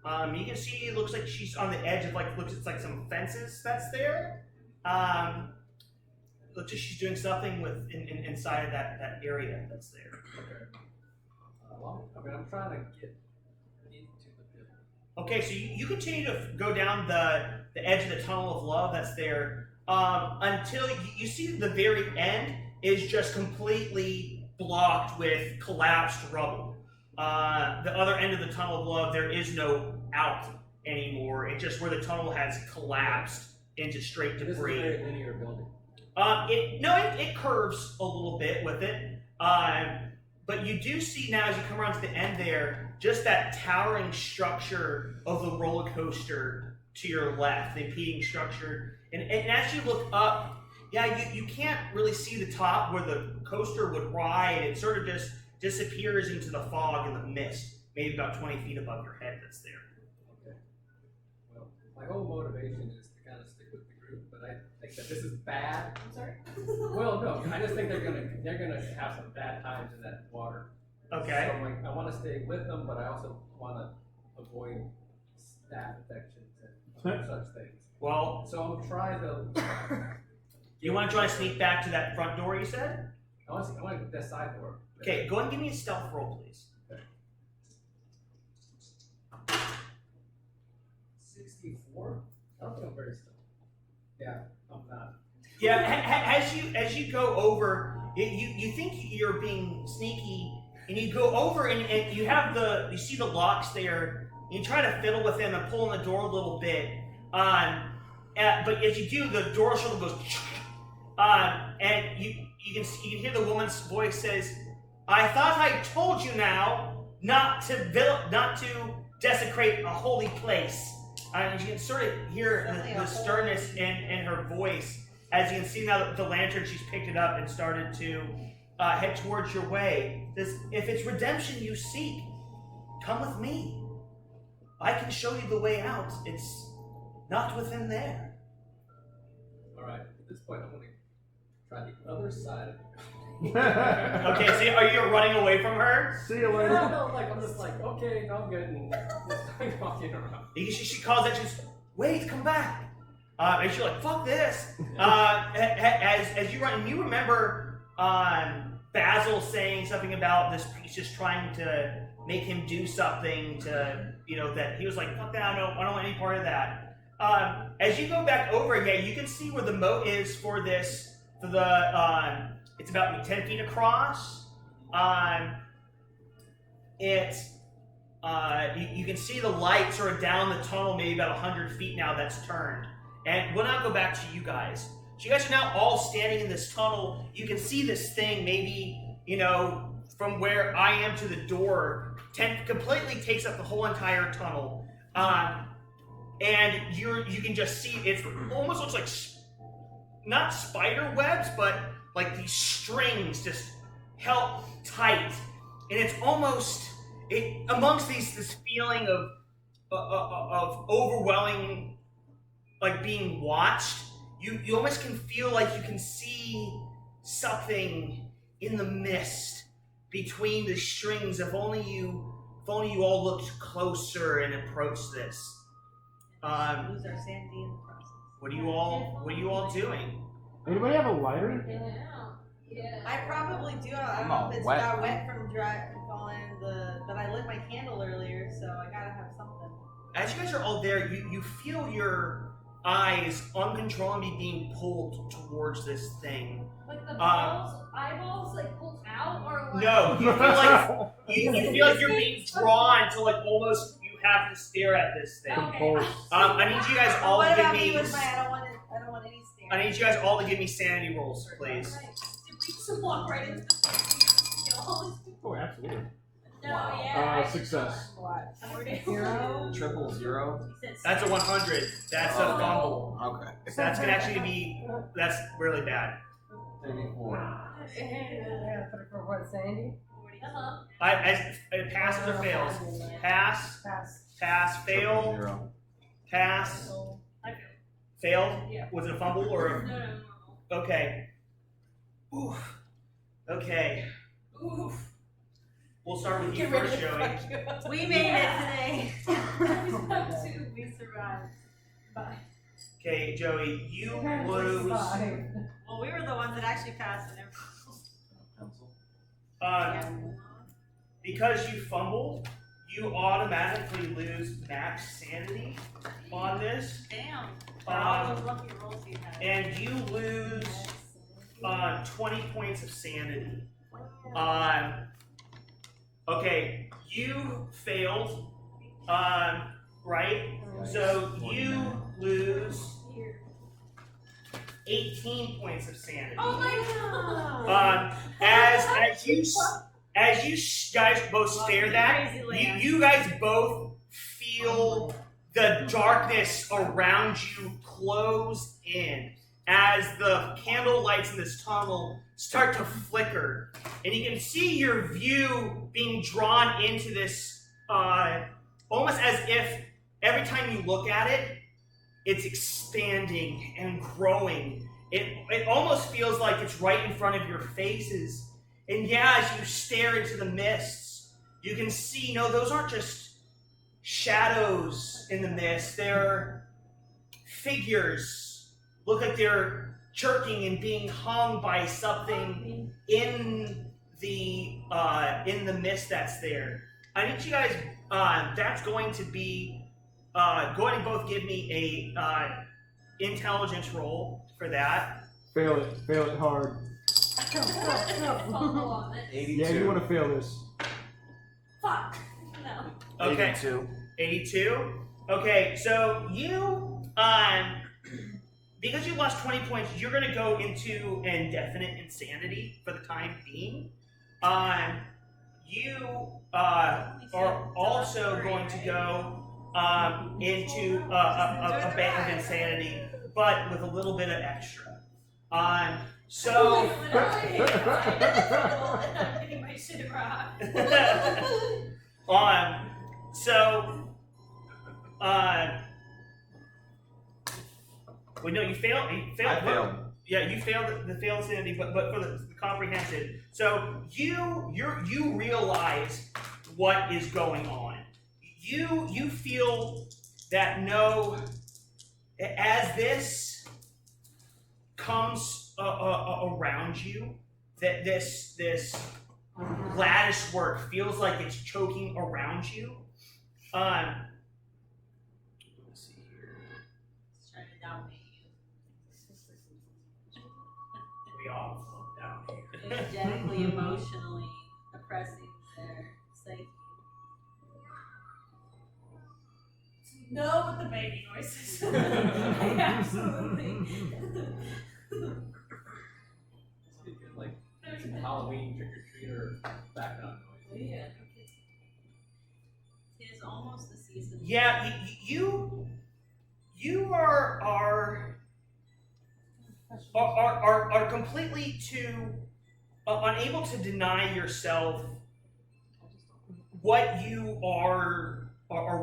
You can see it looks like she's on the edge of it's like some fences that's there. Looks like she's doing something inside of that area that's there. Okay. Well, I mean, I'm trying to get into the building. Okay, so you continue to go down the edge of the tunnel of love that's there until you see the very end is just completely blocked with collapsed rubble. The other end of the tunnel of love, there is no out anymore. It's just where the tunnel has collapsed into straight This is a debris. very linear building. It curves a little bit with it, But you do see now as you come around to the end there, just that towering structure of the roller coaster to your left, the impeding structure. And as you look up, yeah, you can't really see the top where the coaster would ride. It sort of just disappears into the fog and the mist, maybe about 20 feet above your head that's there. Okay. Well, my whole motivation is to kind of stick with the group, but I think that this is bad. I'm sorry? Well, no, I just think they're gonna have some bad times in that water. Okay. So like, I want to stay with them, but I also want to avoid staph infections and such things. Well, So I'm trying to. you want to try and sneak back to that front door you said? I want to get that side door. Okay, go ahead and give me a stealth roll, please. 64. I don't feel very still. Yeah, I'm not. Yeah, as you go over, you think you're being sneaky, and you go over and you see the locks there. You try to fiddle with them and pull on the door a little bit, but as you do, the door sort of goes, and you can hear the woman's voice says, "I thought I told you now not to desecrate a holy place." And you can sort of hear the sternness in her voice. As you can see now, the lantern, she's picked it up and started to head towards your way. Says, "If it's redemption you seek, come with me. I can show you the way out. It's not within there." All right. At this point, I'm going to try the other side of it. Okay, so are you running away from her? See you later. No, like I'm just like, okay, I'm good, and just walking around. She calls out, she says, "Wait, come back." And she's like, "Fuck this." As you run, and you remember Basil saying something about this priest just trying to make him do something to, that he was like, "Fuck that, I don't want any part of that." As you go back over, yeah, you can see where the moat is for this, it's about 10 feet across. You can see the light sort of down the tunnel, maybe about 100 feet now that's turned. And we'll now go back to you guys. So you guys are now all standing in this tunnel. You can see this thing maybe, from where I am to the door, completely takes up the whole entire tunnel. And you can just see, it almost looks like, not spider webs, but like these strings just held tight. And it's almost, amongst this feeling of overwhelming, like being watched, you almost can feel like you can see something in the mist between the strings. If only you all looked closer and approached this. Lose our sanity in the process. What are you all doing? Anybody have a lighter? Yeah. I probably do. I don't know if it's got wet from falling but I lit my candle earlier, so I gotta have something. As you guys are all there, you feel your eyes uncontrollably being pulled towards this thing. Like the eyeballs like pulled out, or like No, you feel like you feel like you're being drawn to like almost you have to stare at this thing. Okay. I need you guys all What to give about me. me with my? I don't want any stand. I need you guys all to give me sanity rolls, please. Did we just walk right into the Oh, absolutely. No, yeah. Success. What? 0. 000. That's a 100. That's a fumble. Okay. So that's gonna actually be. That's really bad. 34. For what, Sandy? It passes or fails. Pass. Pass. Fail. 0. Pass. I failed. Failed. Yeah. Was it a fumble or? No, normal. Okay. Oof. Okay. Oof. We'll start with you first, Joey. We made it today. We survived. Bye. Okay, Joey, you Apparently lose. survived. Well, we were the ones that actually passed and Pencil. Because you fumbled, you automatically lose max sanity on this, Damn. For all those lucky rolls you had. and you lose 20 points of sanity. Okay, you failed, right? So you lose 18 points of sanity. Oh my god! as you guys both stare that, you guys both feel the darkness around you close in as the candle lights in this tunnel start to flicker. And you can see your view being drawn into this, almost as if every time you look at it, it's expanding and growing. It almost feels like it's right in front of your faces. And yeah, as you stare into the mists, you can see, no, those aren't just shadows in the mist. They're figures. Look like they're jerking and being hung by something in the mist that's there. I need you guys, that's going to be, go ahead and both give me a intelligence roll for that. Fail it hard. Follow on it. 82. Yeah, you want to fail this. Fuck. No. Okay. 82. 82. Okay, so you, because you lost 20 points, you're going to go into indefinite insanity for the time being. You are also going to go into a bit of insanity, but with a little bit of extra. So. I'm getting my shit rocked. Well, no, you failed. I failed. Yeah, you failed the failed insanity, but for the comprehensive. So you realize what is going on. You feel that as this comes around you, that this lattice work feels like it's choking around you. Let's see here. It's trying to dominate We all float down here. you. Energetically, emotionally oppressing their psyche. No with the baby noises. Absolutely. Like Halloween trick or treat or background noise. Yeah. It is almost the season. Yeah, you are completely unable to deny yourself what you are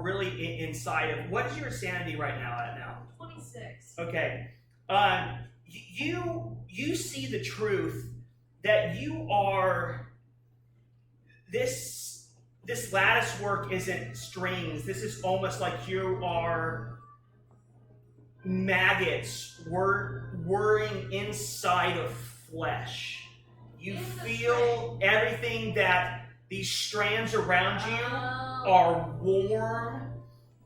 really inside of. What is your sanity right now at now? 26. Okay. You see the truth that you are this lattice work isn't strings. This is almost like you are maggots whirring inside of flesh. You feel everything that these strands around you are warm,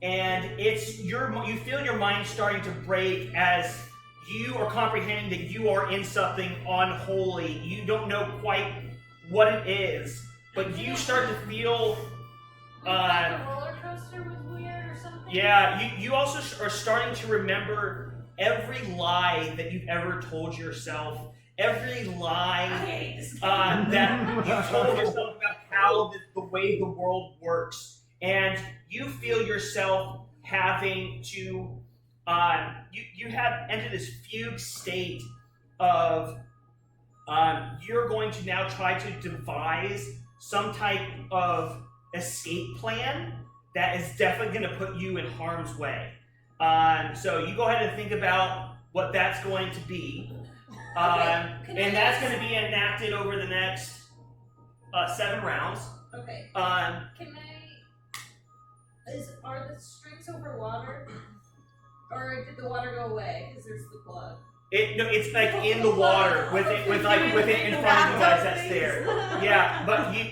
and you feel your mind starting to break as you are comprehending that you are in something unholy. You don't know quite what it is, but you start to feel. Like the roller coaster was weird or something. Yeah, you also are starting to remember every lie that you've ever told yourself. Every lie that you told yourself about how the way the world works, and you feel yourself having to. You have entered this fugue state of you're going to now try to devise some type of escape plan that is definitely going to put you in harm's way. So you go ahead and think about what that's going to be. And that's going to be enacted over the next 7 rounds. Okay. Um, Are the strings over water? Or did the water go away? Because there's the blood. It's like in the water with it in front of you guys that's there. Yeah, but you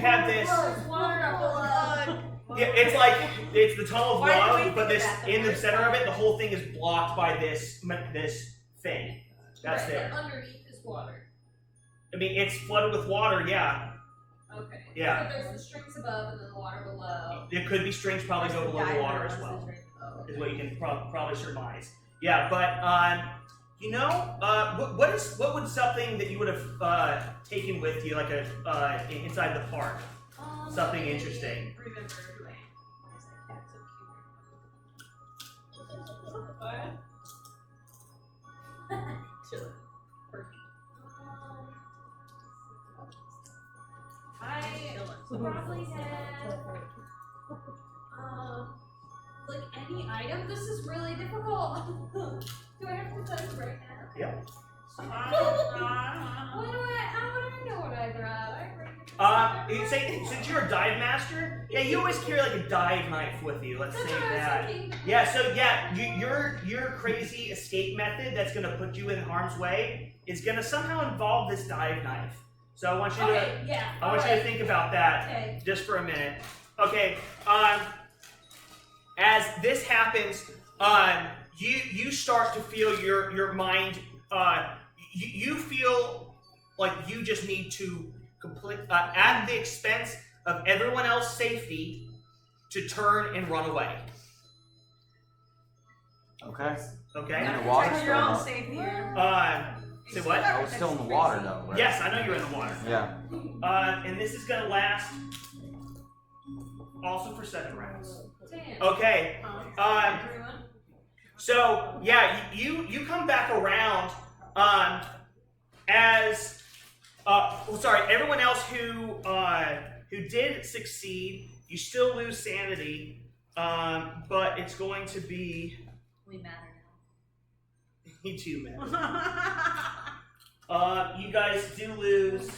have this. Water or blood? Yeah, it's the tunnel of love, but this in the center of it, the whole thing is blocked by this thing that's Right, there. but underneath is water. I mean, it's flooded with water. Yeah, Okay. Yeah. So there's the strings above and then the water below. there could be strings probably go below the water as well. Is what you can probably surmise. Yeah, but You know, what would something that you would have taken with you, like inside the park? Something interesting. Remember who I am. That's so cute. I probably had like any item. This is really difficult. Do I have to tell you right now? Yeah. How would I know what I brought? Since you're a dive master, yeah, you always carry like a dive knife with you. Let's That's say what I was that. thinking. Yeah. So yeah, your crazy escape method that's gonna put you in harm's way is gonna somehow involve this dive knife. So I want you to think about that just for a minute. Okay. As this happens, you start to feel your mind. You feel like you just need to complete at the expense of everyone else's safety to turn and run away. Okay. Okay. In the water You're still. all No? safe here. Say what? I was still in the water though. Right? Yes, I know you're in the water. Yeah. And this is gonna last also for 7 rounds. Damn. Okay. Everyone. So yeah, you come back around as everyone else who did succeed, you still lose sanity, but it's going to be We matter you too, man. You guys do lose.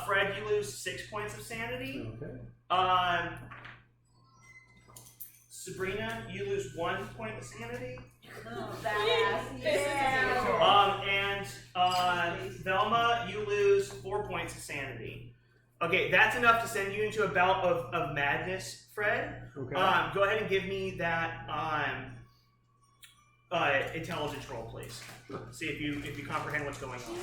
Fred, you lose 6 points of sanity. Okay. Sabrina, you lose 1 point of sanity. now. Badass. Yeah. And Velma, you lose 4 points of sanity. Okay, that's enough to send you into a bout of madness, Fred. Okay. Go ahead and give me that intelligence roll, please. See if you comprehend what's going on.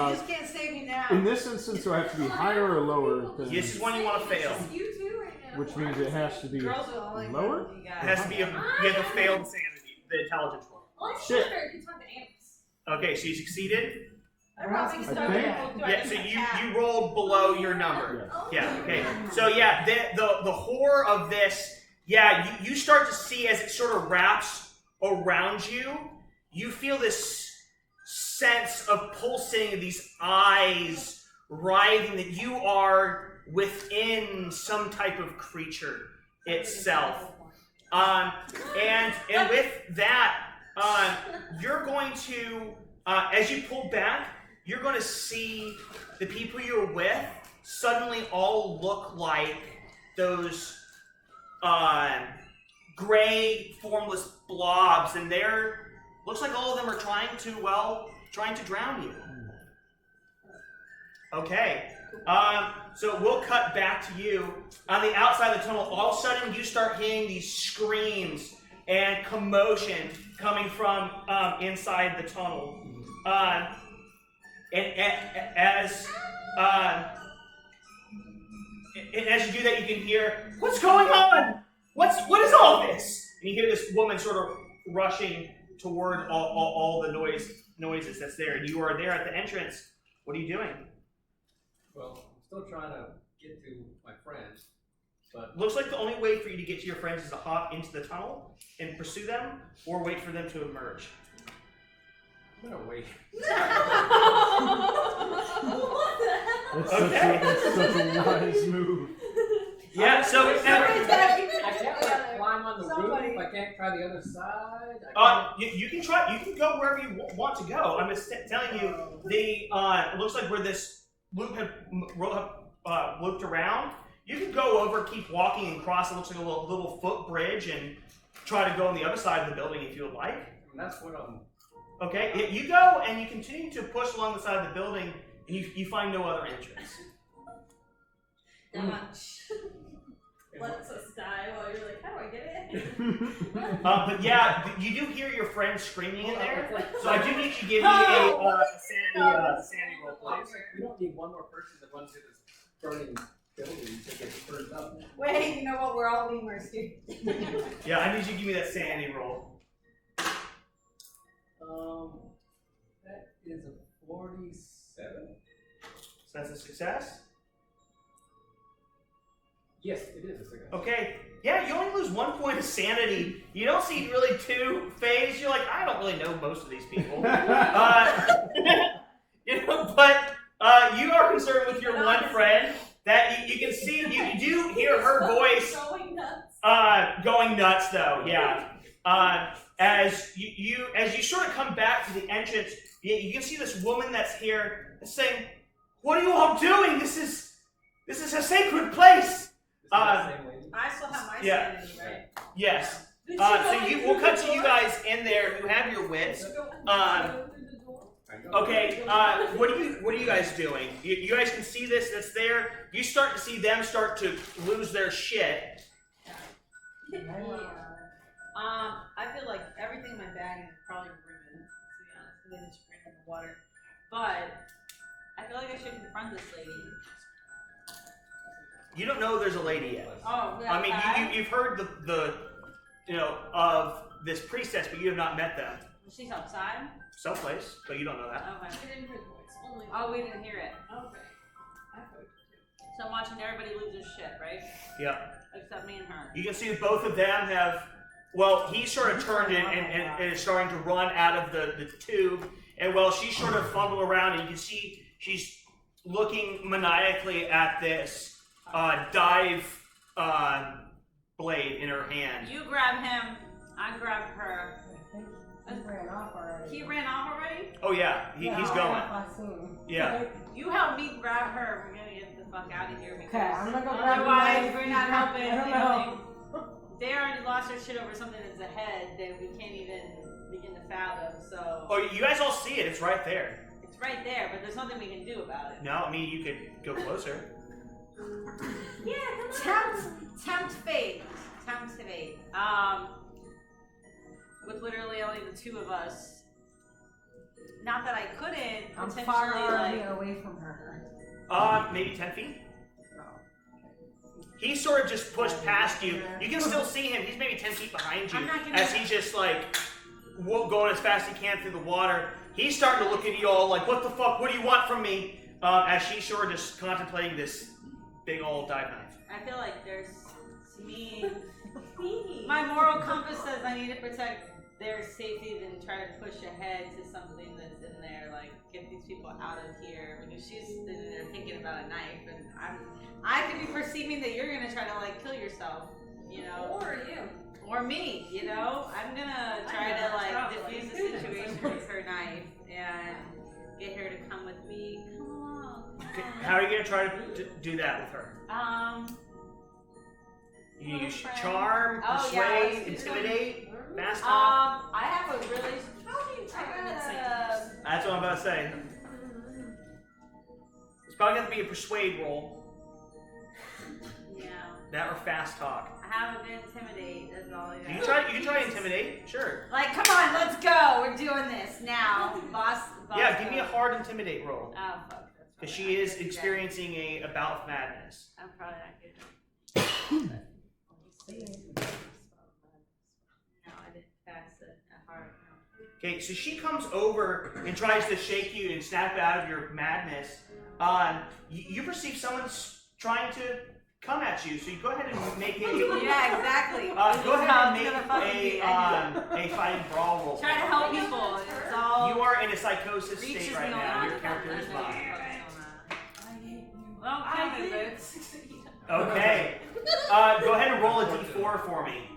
You just can't save me now. In this instance, do I have to be higher or lower than? This is one you want to fail. You too right now. Which means it has to be Girls are all like, lower? you It guys. has to be you have to fail the sanity, the intelligence roll. Well, I'm Shit. sure it's not the ants. Okay, so you succeeded. I probably I started. think- Yeah, so you rolled below your number. Yeah, okay. So yeah, the horror of this, yeah, you start to see as it sort of wraps around you, you feel this sense of pulsing of these eyes writhing that you are within some type of creature itself. And with that, you're going to, as you pull back, you're going to see the people you're with suddenly all look like those gray, formless blobs, and looks like all of them are trying to drown you. Okay. So we'll cut back to you. On the outside of the tunnel, all of a sudden you start hearing these screams and commotion coming from inside the tunnel. And as you do that, you can hear, "What's going on? What is all this?" And you hear this woman sort of rushing toward all the noises that's there. And you are there at the entrance. What are you doing? Well, I'm still trying to get to my friends, but Looks like the only way for you to get to your friends is to hop into the tunnel and pursue them, or wait for them to emerge. I'm gonna wait. That's Okay. such a wise move. Yeah, so Somebody's gotta keep it I can't together. like climb on the Somebody- roof. I can't try the other side. I can't. you can try. You can go wherever you want to go. I'm just telling you. It looks like where this loop had looped around. You can go over, keep walking, and cross. It looks like a little footbridge, and try to go on the other side of the building if you would like. I mean, that's what I'm. Okay, you go and you continue to push along the side of the building, and you find no other entrance. Lets us die while you're like, how do I get it? But yeah, you do hear your friends screaming in there. So I do need you to give me Oh! a sanity roll, please. We don't need one more person to run through this burning building to get burned up. Wait, you know what? We're all lemurs, dude. Yeah, I need you to give me that sanity roll. That is a 47. So that's a success? Yes, it is a success. Okay. Yeah, you only lose 1 point of sanity. You don't seem really too phased. You're like, I don't really know most of these people. But you are concerned with your one friend that you can see, you do hear her voice going nuts though, yeah. As you sort of come back to the entrance, you can see this woman that's here saying, "What are you all doing? This is a sacred place." I still have my sanity, right? Yes. We'll cut to you guys in there who have your wits. Okay. What are you guys doing? You guys can see this that's there. You start to see them start to lose their shit. I feel like everything in my bag is probably ruined, to be honest, because I just ran in the water. But I feel like I should confront this lady. You don't know there's a lady yet. Oh, yeah. I mean, you've heard of this priestess, but you have not met them. She's outside? Someplace, but you don't know that. Okay. We didn't hear the voice. Only Oh, we didn't hear it. Okay. So I'm watching everybody lose their shit, right? Yeah. Except me and her. You can see that both of them have. Well, he sort of turned in and is starting to run out of the tube, and while she's sort of fumbling around, and you can see she's looking maniacally at this dive blade in her hand. You grab him, I grab her. He ran off already. He ran off already? Oh yeah, he's going. Yeah. You help me grab her. We're gonna get the fuck out of here because Okay, I'm gonna go grab otherwise the we're not helping. I don't know. They already lost their shit over something that's ahead that we can't even begin to fathom. So. Oh, you guys all see it. It's right there. It's right there, but there's nothing we can do about it. No, I mean you could go closer. Yeah, tempt fate. Tempt fate. With literally only the two of us. Not that I couldn't I'm potentially far away from her. Maybe 10 feet. He sort of just pushed past you. You can still see him. He's maybe 10 feet behind you as he's just like going as fast as he can through the water. He's starting to look at you all like, "What the fuck? What do you want from me?" As she's sort of just contemplating this big old dive knife. I feel like there's me. My moral compass says I need to protect their safety than try to push ahead to something that's in there, like get these people out of here. Because she's sitting there thinking about a knife, and I could be perceiving that you're gonna try to like kill yourself, you know, Or you. or me, you know. I'm gonna try to like diffuse the situation with her knife and get her to come with me. Come along. Okay, how are you gonna try to do that with her? You use charm, persuade, intimidate, fast talk. I have a really. That's what I'm about to say. It's probably gonna be a persuade roll. Yeah. That or fast talk. I have a good intimidate. That's all I got. You can try to intimidate. Sure. Like, come on, let's go. We're doing this now, boss. Yeah, give me a hard intimidate roll. Oh fuck. Because she is experiencing a bout of madness. I'm probably not good. No, I didn't pass it a hard. Okay, so she comes over and tries to shake you and snap you out of your madness. You perceive someone's trying to come at you, so you go ahead and make a. Yeah, exactly. Go ahead and make a fighting brawl roll. Try to help people. It's all. You are in a psychosis reaches state right me now. on. Your character is mine. Well, kind of, boots. Okay. Go ahead and roll a d4 for me.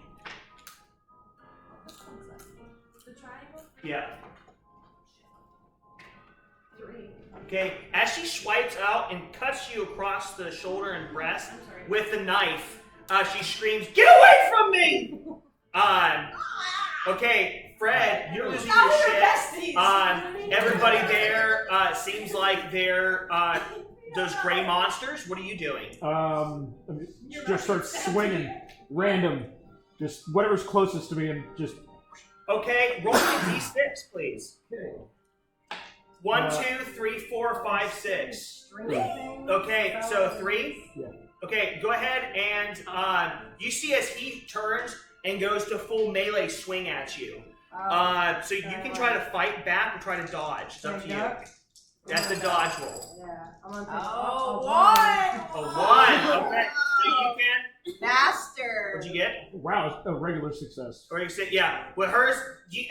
The triangle? Yeah. 3. Okay. As she swipes out and cuts you across the shoulder and breast with the knife, she screams, "Get away from me!" Okay, Fred, you're losing your shit. Everybody there seems like they're those gray monsters. What are you doing? Just start swinging, random, just whatever's closest to me, and just. Okay, roll me d6, please. 1, 2, 3, 4, 5, 6. Okay, so 3? Yeah. Okay, go ahead and you see as he turns and goes to full melee swing at you. So you can try to fight back or try to dodge. It's up to you. That's the dodge roll. Yeah, I'm gonna take Oh, one. A 1. Okay. So you can. Master. What'd you get? Wow, a regular success. Or you said, yeah. With hers,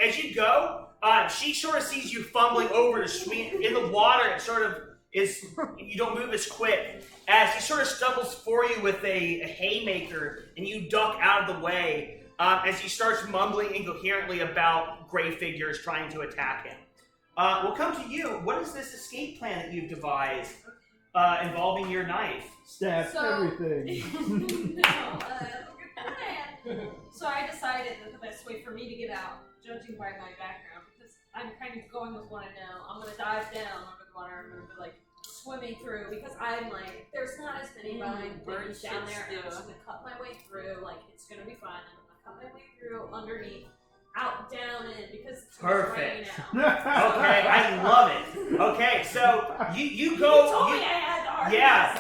as you go, she sort of sees you fumbling over to swing in the water. It sort of is. You don't move as quick as he sort of stumbles for you with a haymaker, and you duck out of the way as he starts mumbling incoherently about gray figures trying to attack him. We'll come to you. What is this escape plan that you've devised involving your knife? Stab everything. No, good plan. So I decided that the best way for me to get out, judging by my background, because I'm kind of going with what I know, I'm gonna dive down under the water. I'm gonna be like swimming through because I'm like, there's not as many birds down there, and I'm just gonna cut my way through. Like it's gonna be fun. I'm gonna cut my way through underneath. Out, down, in, because it's Perfect. raining out. Okay, I love it. Okay, so you go. You told me I had to argue. Yeah,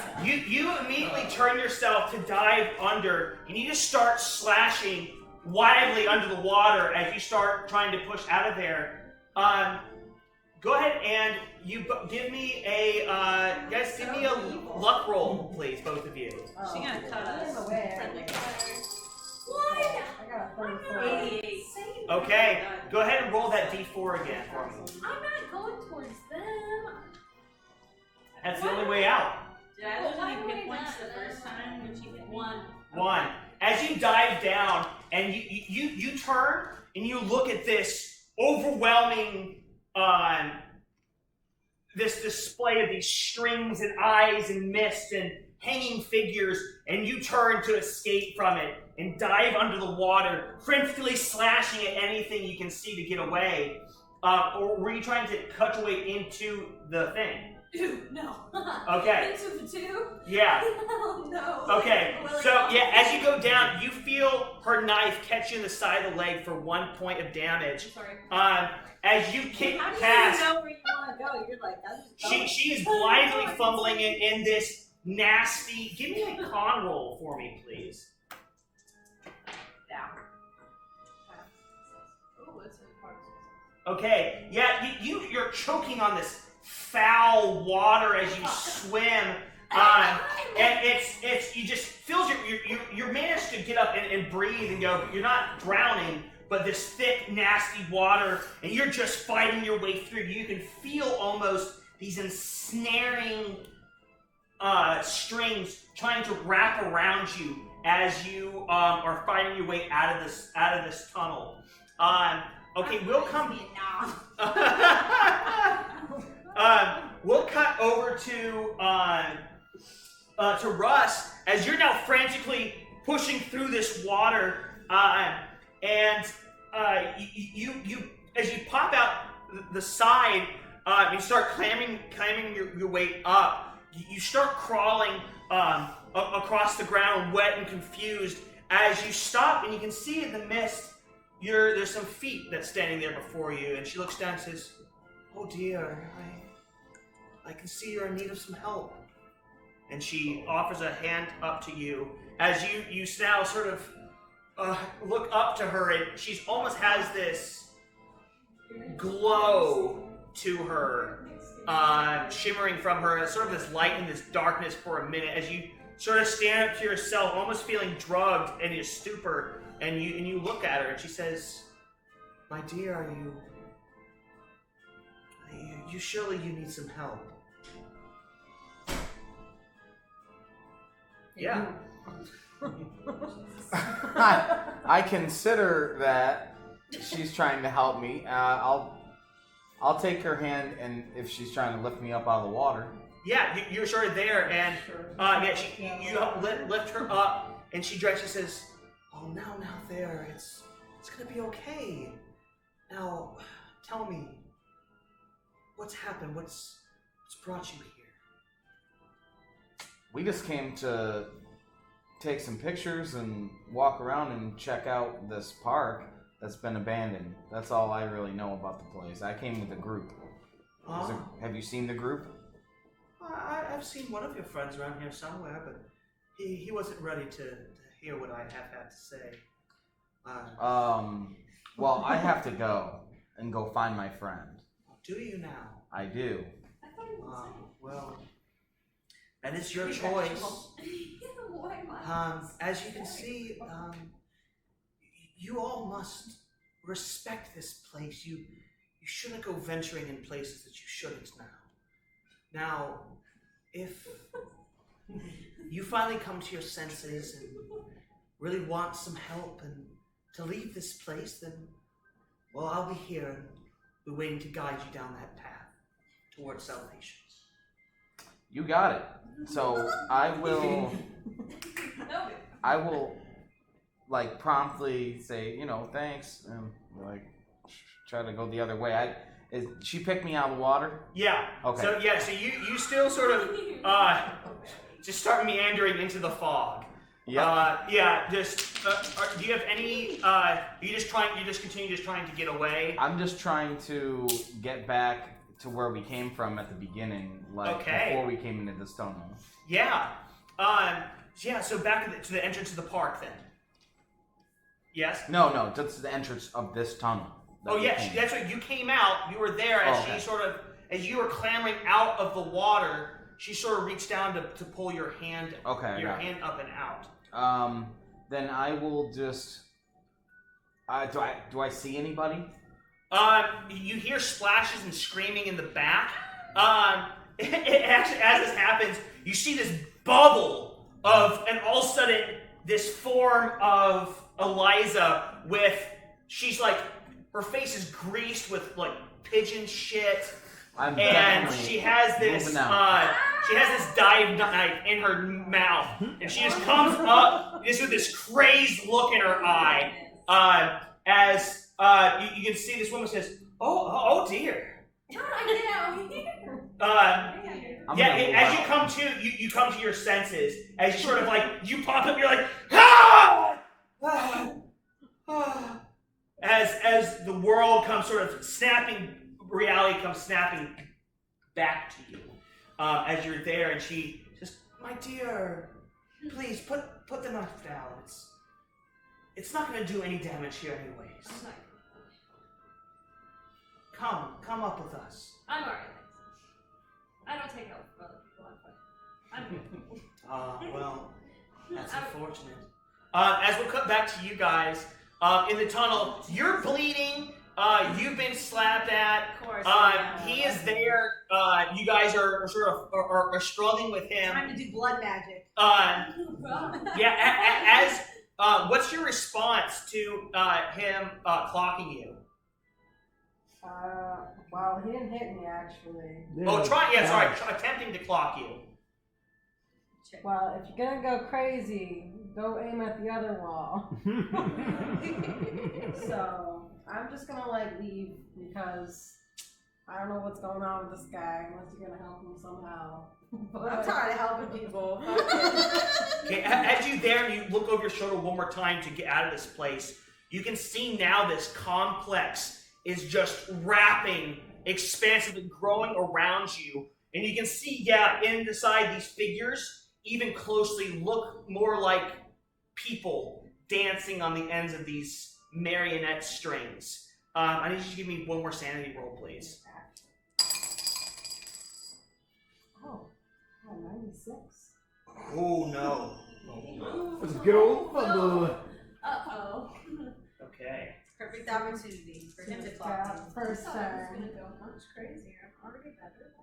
you immediately turn yourself to dive under, and you just start slashing wildly under the water as you start trying to push out of there. Go ahead and give me a guys. Give me a luck roll, please, both of you. She gonna cut us. Friendly. Why? I got a 34. 88. Okay, go ahead and roll that d4 again for me. I'm not going towards them. That's the only way out. Did I lose any hit points the first time when she hit One. 1. As you dive down and you turn and you look at this overwhelming this display of these strings and eyes and mist and hanging figures, and you turn to escape from it and dive under the water, frantically slashing at anything you can see to get away. Or were you trying to cut your way into the thing? Ew, no. Okay. Into the tube? Yeah. Oh, no. Okay, so yeah, as you go down, you feel her knife catch you in the side of the leg for 1 point of damage. Sorry. As you kick How do you past, know where you want to go? You're like, I'm just going. she is blindly fumbling in this nasty. Give me a con roll for me, please. Down. Oh, it's in part. Okay, yeah, you're choking on this foul water as you swim. And it's you just feels you managed to get up and breathe and go, but you're not drowning, but this thick, nasty water, and you're just fighting your way through. You can feel almost these ensnaring strings trying to wrap around you as you are fighting your way out of this tunnel. Okay, we'll come. We'll cut over to Russ as you're now frantically pushing through this water, and you as you pop out the side, you start climbing your way up. You start crawling across the ground, wet and confused. As you stop, and you can see in the mist, there's some feet that's standing there before you, and she looks down and says, "Oh dear, I can see you're in need of some help." And she offers a hand up to you as you now sort of look up to her, and she almost has this glow to her, shimmering from her, sort of this light and this darkness for a minute as you sort of stand up to yourself, almost feeling drugged in your stupor, and you look at her, and she says, "My dear, are you surely you need some help?" Yeah. I consider that she's trying to help me. I'll take her hand, and if she's trying to lift me up out of the water. Yeah, you're sort of there, and you lift her up, and she says, "Oh, now there, it's gonna be okay. Now, tell me, what's happened? What's brought you here?" We just came to take some pictures and walk around and check out this park that's been abandoned. That's all I really know about the place. I came with a group. Have you seen the group? I've seen one of your friends around here somewhere, but he wasn't ready to hear what I have had to say. Well, I have to go and go find my friend. Do you now? I do. Well, that is your choice. As you can see, you all must respect this place. You shouldn't go venturing in places that you shouldn't now. Now, if you finally come to your senses and really want some help and to leave this place, then, well, I'll be here and be waiting to guide you down that path towards salvation. You got it. So I will, like, promptly say, thanks, and like try to go the other way. She picked me out of the water? Yeah. Okay. So you still sort of just start meandering into the fog. Yeah. Do you have any? You just continue trying to get away. I'm just trying to get back to where we came from at the beginning, before we came into this tunnel. Yeah. So back to the entrance of the park then. Yes. No, that's the entrance of this tunnel. That's right. You came out. You were there as as you were clambering out of the water. She sort of reached down to pull your hand. Okay. Your hand up and out. Then I will just. Do I see anybody? You hear splashes and screaming in the back. Actually, as this happens, you see this bubble and all of a sudden, this form of Eliza she's like, her face is greased with like pigeon shit, and she has this dive knife in her mouth, and she just comes up just with this crazed look in her eye, as you can see this woman says, "Oh dear." How do I get out here? As you come to your senses, as you sort of you pop up, you're like, ah! As the world comes reality comes snapping back to you, as you're there, and she says, "My dear, please put the knife down. It's not going to do any damage here anyways. Come up with us." I'm alright. I don't take help from other people. I'm good. Well, that's unfortunate. As we'll cut back to you guys in the tunnel, you're bleeding. You've been slapped at. Of course. He is there. You guys are sort of are struggling with him. Time to do blood magic. What's your response to him clocking you? Well, he didn't hit me actually. Attempting to clock you. Well, if you're gonna go crazy, go aim at the other wall. So I'm just gonna leave because I don't know what's going on with this guy unless you're gonna help him somehow. But I'm tired of helping people. Okay, as you there and you look over your shoulder one more time to get out of this place, you can see now this complex is just wrapping, expansively growing around you. And you can see, inside these figures, even closely, look more like people dancing on the ends of these marionette strings. I need you to give me one more sanity roll, please. Oh, 96. Oh, no. That's a good old fumble. Uh-oh. Okay. Perfect opportunity for him to clock you. First I was time. gonna go much crazier. I'm already better.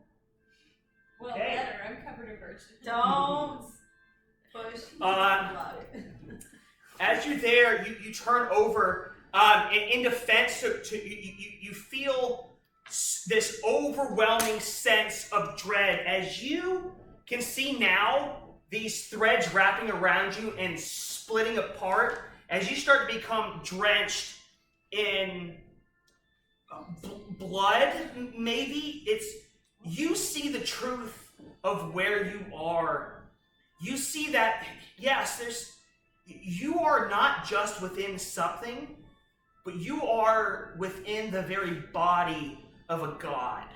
Well, Okay. better. I'm covered in virtue. Don't push luck. As you're there, you turn over in defense. You feel this overwhelming sense of dread as you can see now these threads wrapping around you and splitting apart as you start to become drenched in blood. Maybe you see the truth of where you are. You see that you are not just within something, but you are within the very body of a god.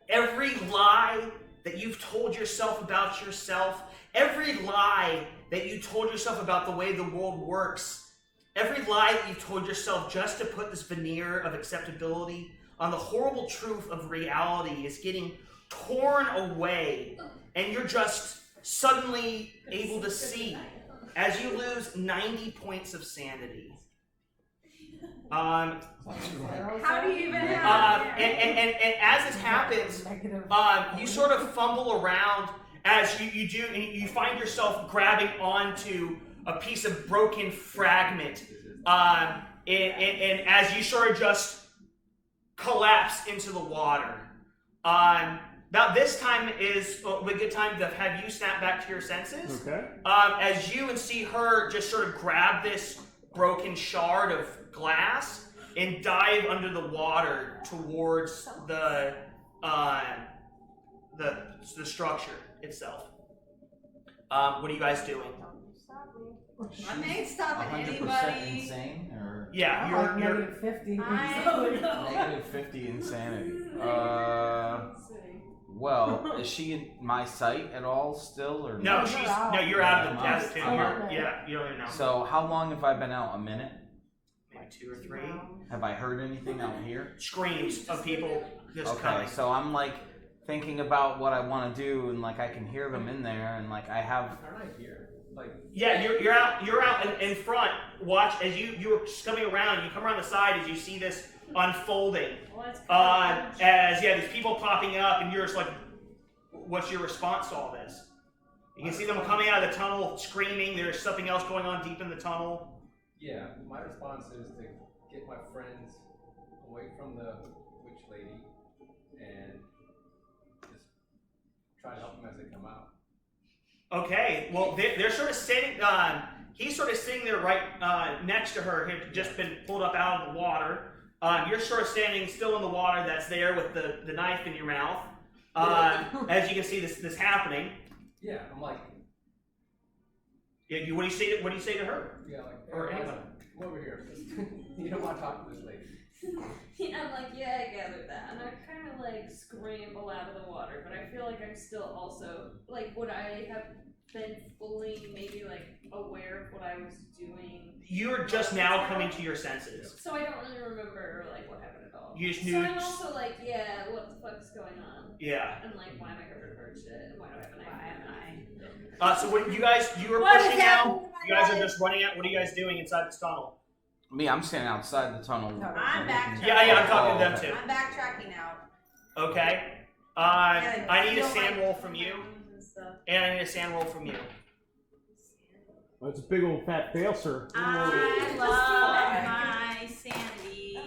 Every lie that you've told yourself about yourself, every lie that you told yourself about the way the world works, Every lie that you've told yourself just to put this veneer of acceptability on the horrible truth of reality is getting torn away, and you're just suddenly able to see as you lose 90 points of sanity. How How do you even have And as this happens, you sort of fumble around as you do, and you find yourself grabbing onto a piece of broken fragment, and as you sort of just collapse into the water. Now this time is a good time to have you snap back to your senses. Okay. As you and see her just sort of grab this broken shard of glass and dive under the water towards the structure itself. What are you guys doing? I ain't stopping 100% anybody. insane, or Yeah, I'm you're negative 50. negative 50 insanity. Well, is she in my sight at all still, or no, you're out of the Yeah, desert. I'm out. Yeah, you don't even know. So how long have I been out? A minute? Maybe 2 or 3 Have I heard anything out here? screams of people just Okay, coming. so I'm like thinking about what I want to do, and like I can hear them in there, and like I have. How did I hear? Like, Yeah, you're out in front. Watch as you're coming around. You come around the side as you see this unfolding. As there's people popping up, and you're just like, what's your response to all this? You can see them coming out of the tunnel, screaming. There's something else going on deep in the tunnel. yeah, my response is to get my friends away from the witch lady and just try to help them as they come out. Okay, well they're sort of sitting. He's sort of sitting there right next to her. He had just been pulled up out of the water. You're sort of standing still in the water that's there with the knife in your mouth. As you can see this happening. Yeah, I'm like, Yeah, what do you say? What do you say to her? yeah, like, Or hey, anyone? come over here. You don't want to talk to this lady. Yeah, I'm like, yeah, I gathered that. And I kind of like scramble out of the water, but I feel like I'm still also, like, would I have been fully maybe like aware of what I was doing? You're just now coming to your senses. So I don't really remember like what happened at all. You just So knew. I'm also like, yeah, what the fuck is going on? Yeah. And like, why am I covered in bird shit? And why do I have an eye? So what you were What is pushing now? happening to my You guys are life? just running out. What are you guys doing inside this tunnel? Me, I'm standing outside the tunnel. I'm backtracking. Yeah, I'm talking to them okay. too. I'm backtracking now. Okay. Yeah, I need a feel sand my roll from you, and stuff. and I need a sand roll from you. Well, it's a big old fat fail, sir. I love my sanity.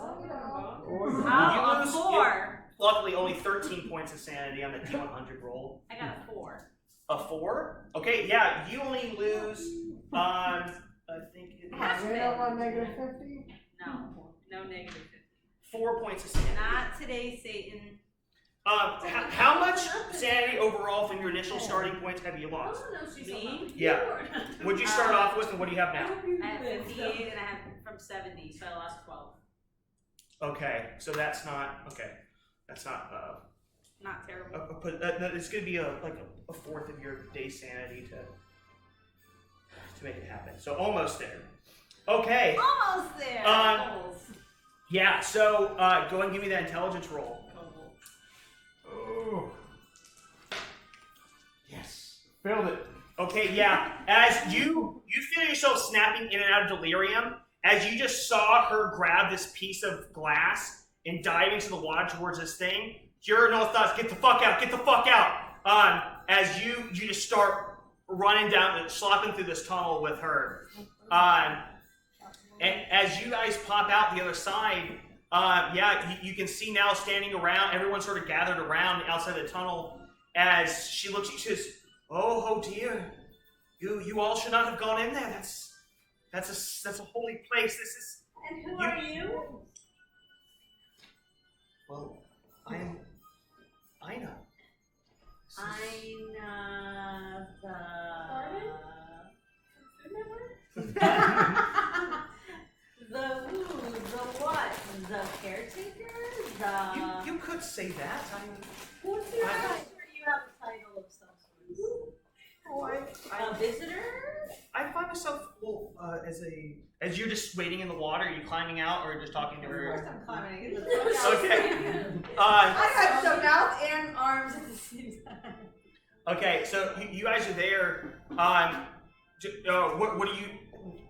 Oh, a lose- 4. Luckily, only 13 points of sanity on the D100 roll. I got a 4. A 4? Okay, yeah. You only lose. I think it Half is of You're it. up on negative 50? No negative 50. 4 points of sanity. Not today, Satan. How much sanity overall from your initial starting points have you lost? Oh, no, she's Me? Yeah. What'd you start off with, and what do you have now? I have 58 and I have from 70, so I lost 12. Okay, so that's not okay. That's not Not terrible. it's gonna be a fourth of your day sanity to make it happen. So almost there. Okay. Almost there. Yeah. So go and give me that intelligence roll. Oh. Yes. Failed it. Okay. Yeah. As you feel yourself snapping in and out of delirium, as you just saw her grab this piece of glass and dive into the water towards this thing. Your no thoughts. Get the fuck out. Get the fuck out. As you just start running down, slopping through this tunnel with her. And as you guys pop out the other side, you can see now standing around, everyone sort of gathered around outside the tunnel as she looks at you and says, oh dear, you all should not have gone in there. That's a holy place. This is. And who are you? Well, I'm Ina. Ina the what? The caretaker? You could say that. What's your title? You have a title of some sort. A visitor? I find myself as you're just waiting in the water, are you climbing out or just talking to Of course her? I'm climbing. Get the fuck out. Okay. I have the mouth and arms at the same time. Okay, so you guys are there. What are you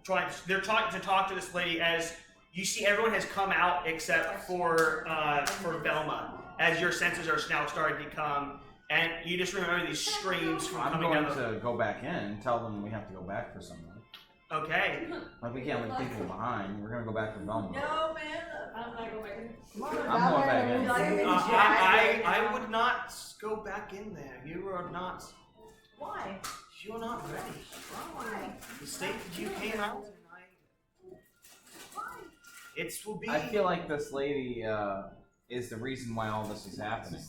trying? They're trying to talk to this lady as you see everyone has come out except for Velma, as your senses are now starting to come, and you just remember these screams from I'm coming going down. to go back in and tell them we have to go back for someone. Okay. Like we can't leave people behind. We're gonna go back for Velma. No, man. I'm not going back in. Come on, I'm going back in. Like I'm in jail. I would not go back in there. You are not. Why? You're not ready. Why? The state that you came out in, it will be. I feel like this lady is the reason why all this is happening.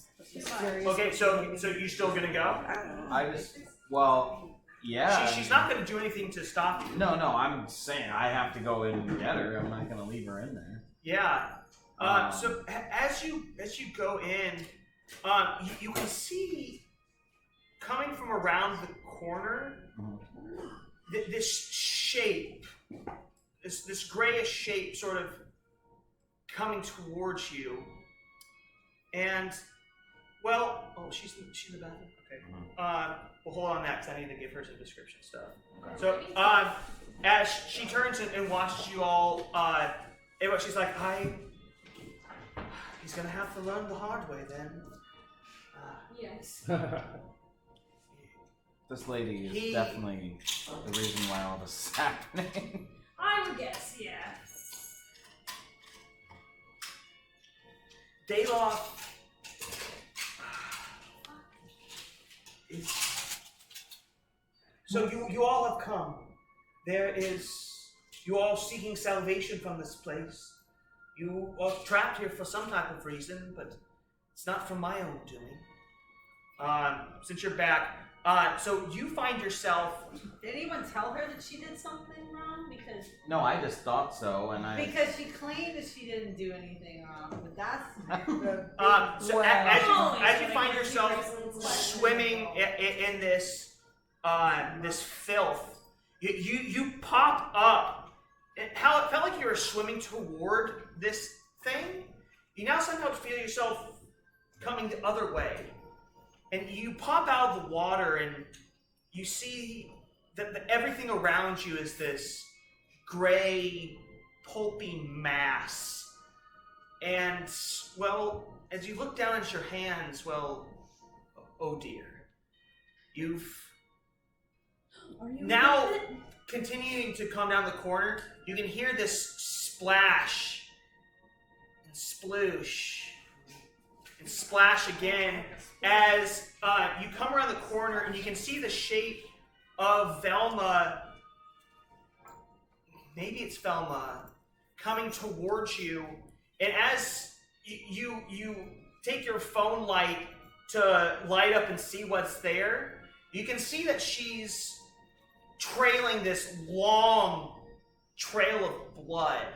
Okay, so you still gonna go? Yeah. She's not gonna do anything to stop you. No, I'm saying I have to go in and get her. I'm not gonna leave her in there. Yeah. So as you go in, you can see coming from around the corner this shape, this grayish shape, sort of coming towards you, and she's in the bathroom. Okay. Well, hold on that because I need to give her some description stuff. Okay. So, as she turns and watches you all, she's like, he's gonna have to learn the hard way then. Yes. This lady is definitely the reason why all this is happening. I would guess, yeah. Dayloff So you all have come. You all seeking salvation from this place. You are trapped here for some type of reason, but it's not from my own doing. Since you're back, so you find yourself. Did anyone tell her that she did something wrong? No, I just thought so, and Because she claimed that she didn't do anything wrong, but that's So as you find yourself swimming in this this filth, you pop up. It felt like you were swimming toward this thing. You now somehow feel yourself coming the other way, and you pop out of the water, and you see that everything around you is this gray, pulpy mass. And, well, as you look down at your hands, well, oh dear. You've now continuing to come down the corner, you can hear this splash and sploosh and splash again as you come around the corner and you can see the shape of Velma. Maybe it's Velma coming towards you, and as you take your phone light to light up and see what's there, you can see that she's trailing this long trail of blood,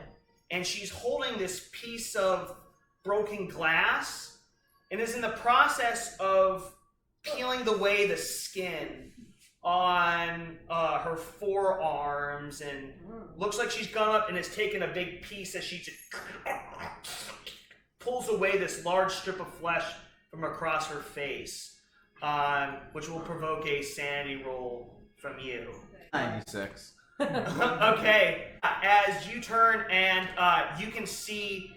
and she's holding this piece of broken glass and is in the process of peeling away the skin on her forearms, and looks like she's gone up and has taken a big piece as she just pulls away this large strip of flesh from across her face, which will provoke a sanity roll from you. 96. Okay, as you turn and you can see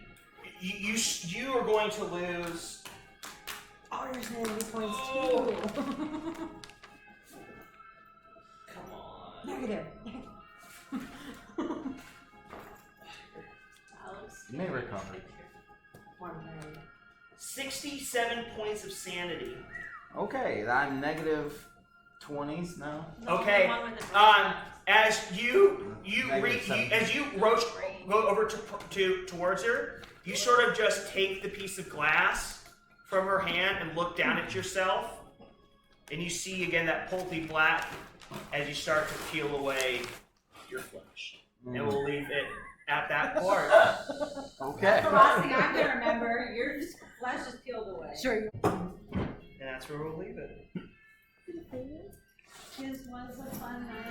you are going to lose. Oh, your sanity points too. Come on. Negative. You may recover. 67 points of sanity. Okay, I'm negative 20s now. Okay. As you go over towards her, you sort of just take the piece of glass from her hand and look down at yourself, and you see again that pulpy black as you start to peel away your flesh. And we'll leave it at that part. Okay. That's the last thing I'm gonna remember. Your flesh is peeled away. Sure. And that's where we'll leave it. This was a fun night.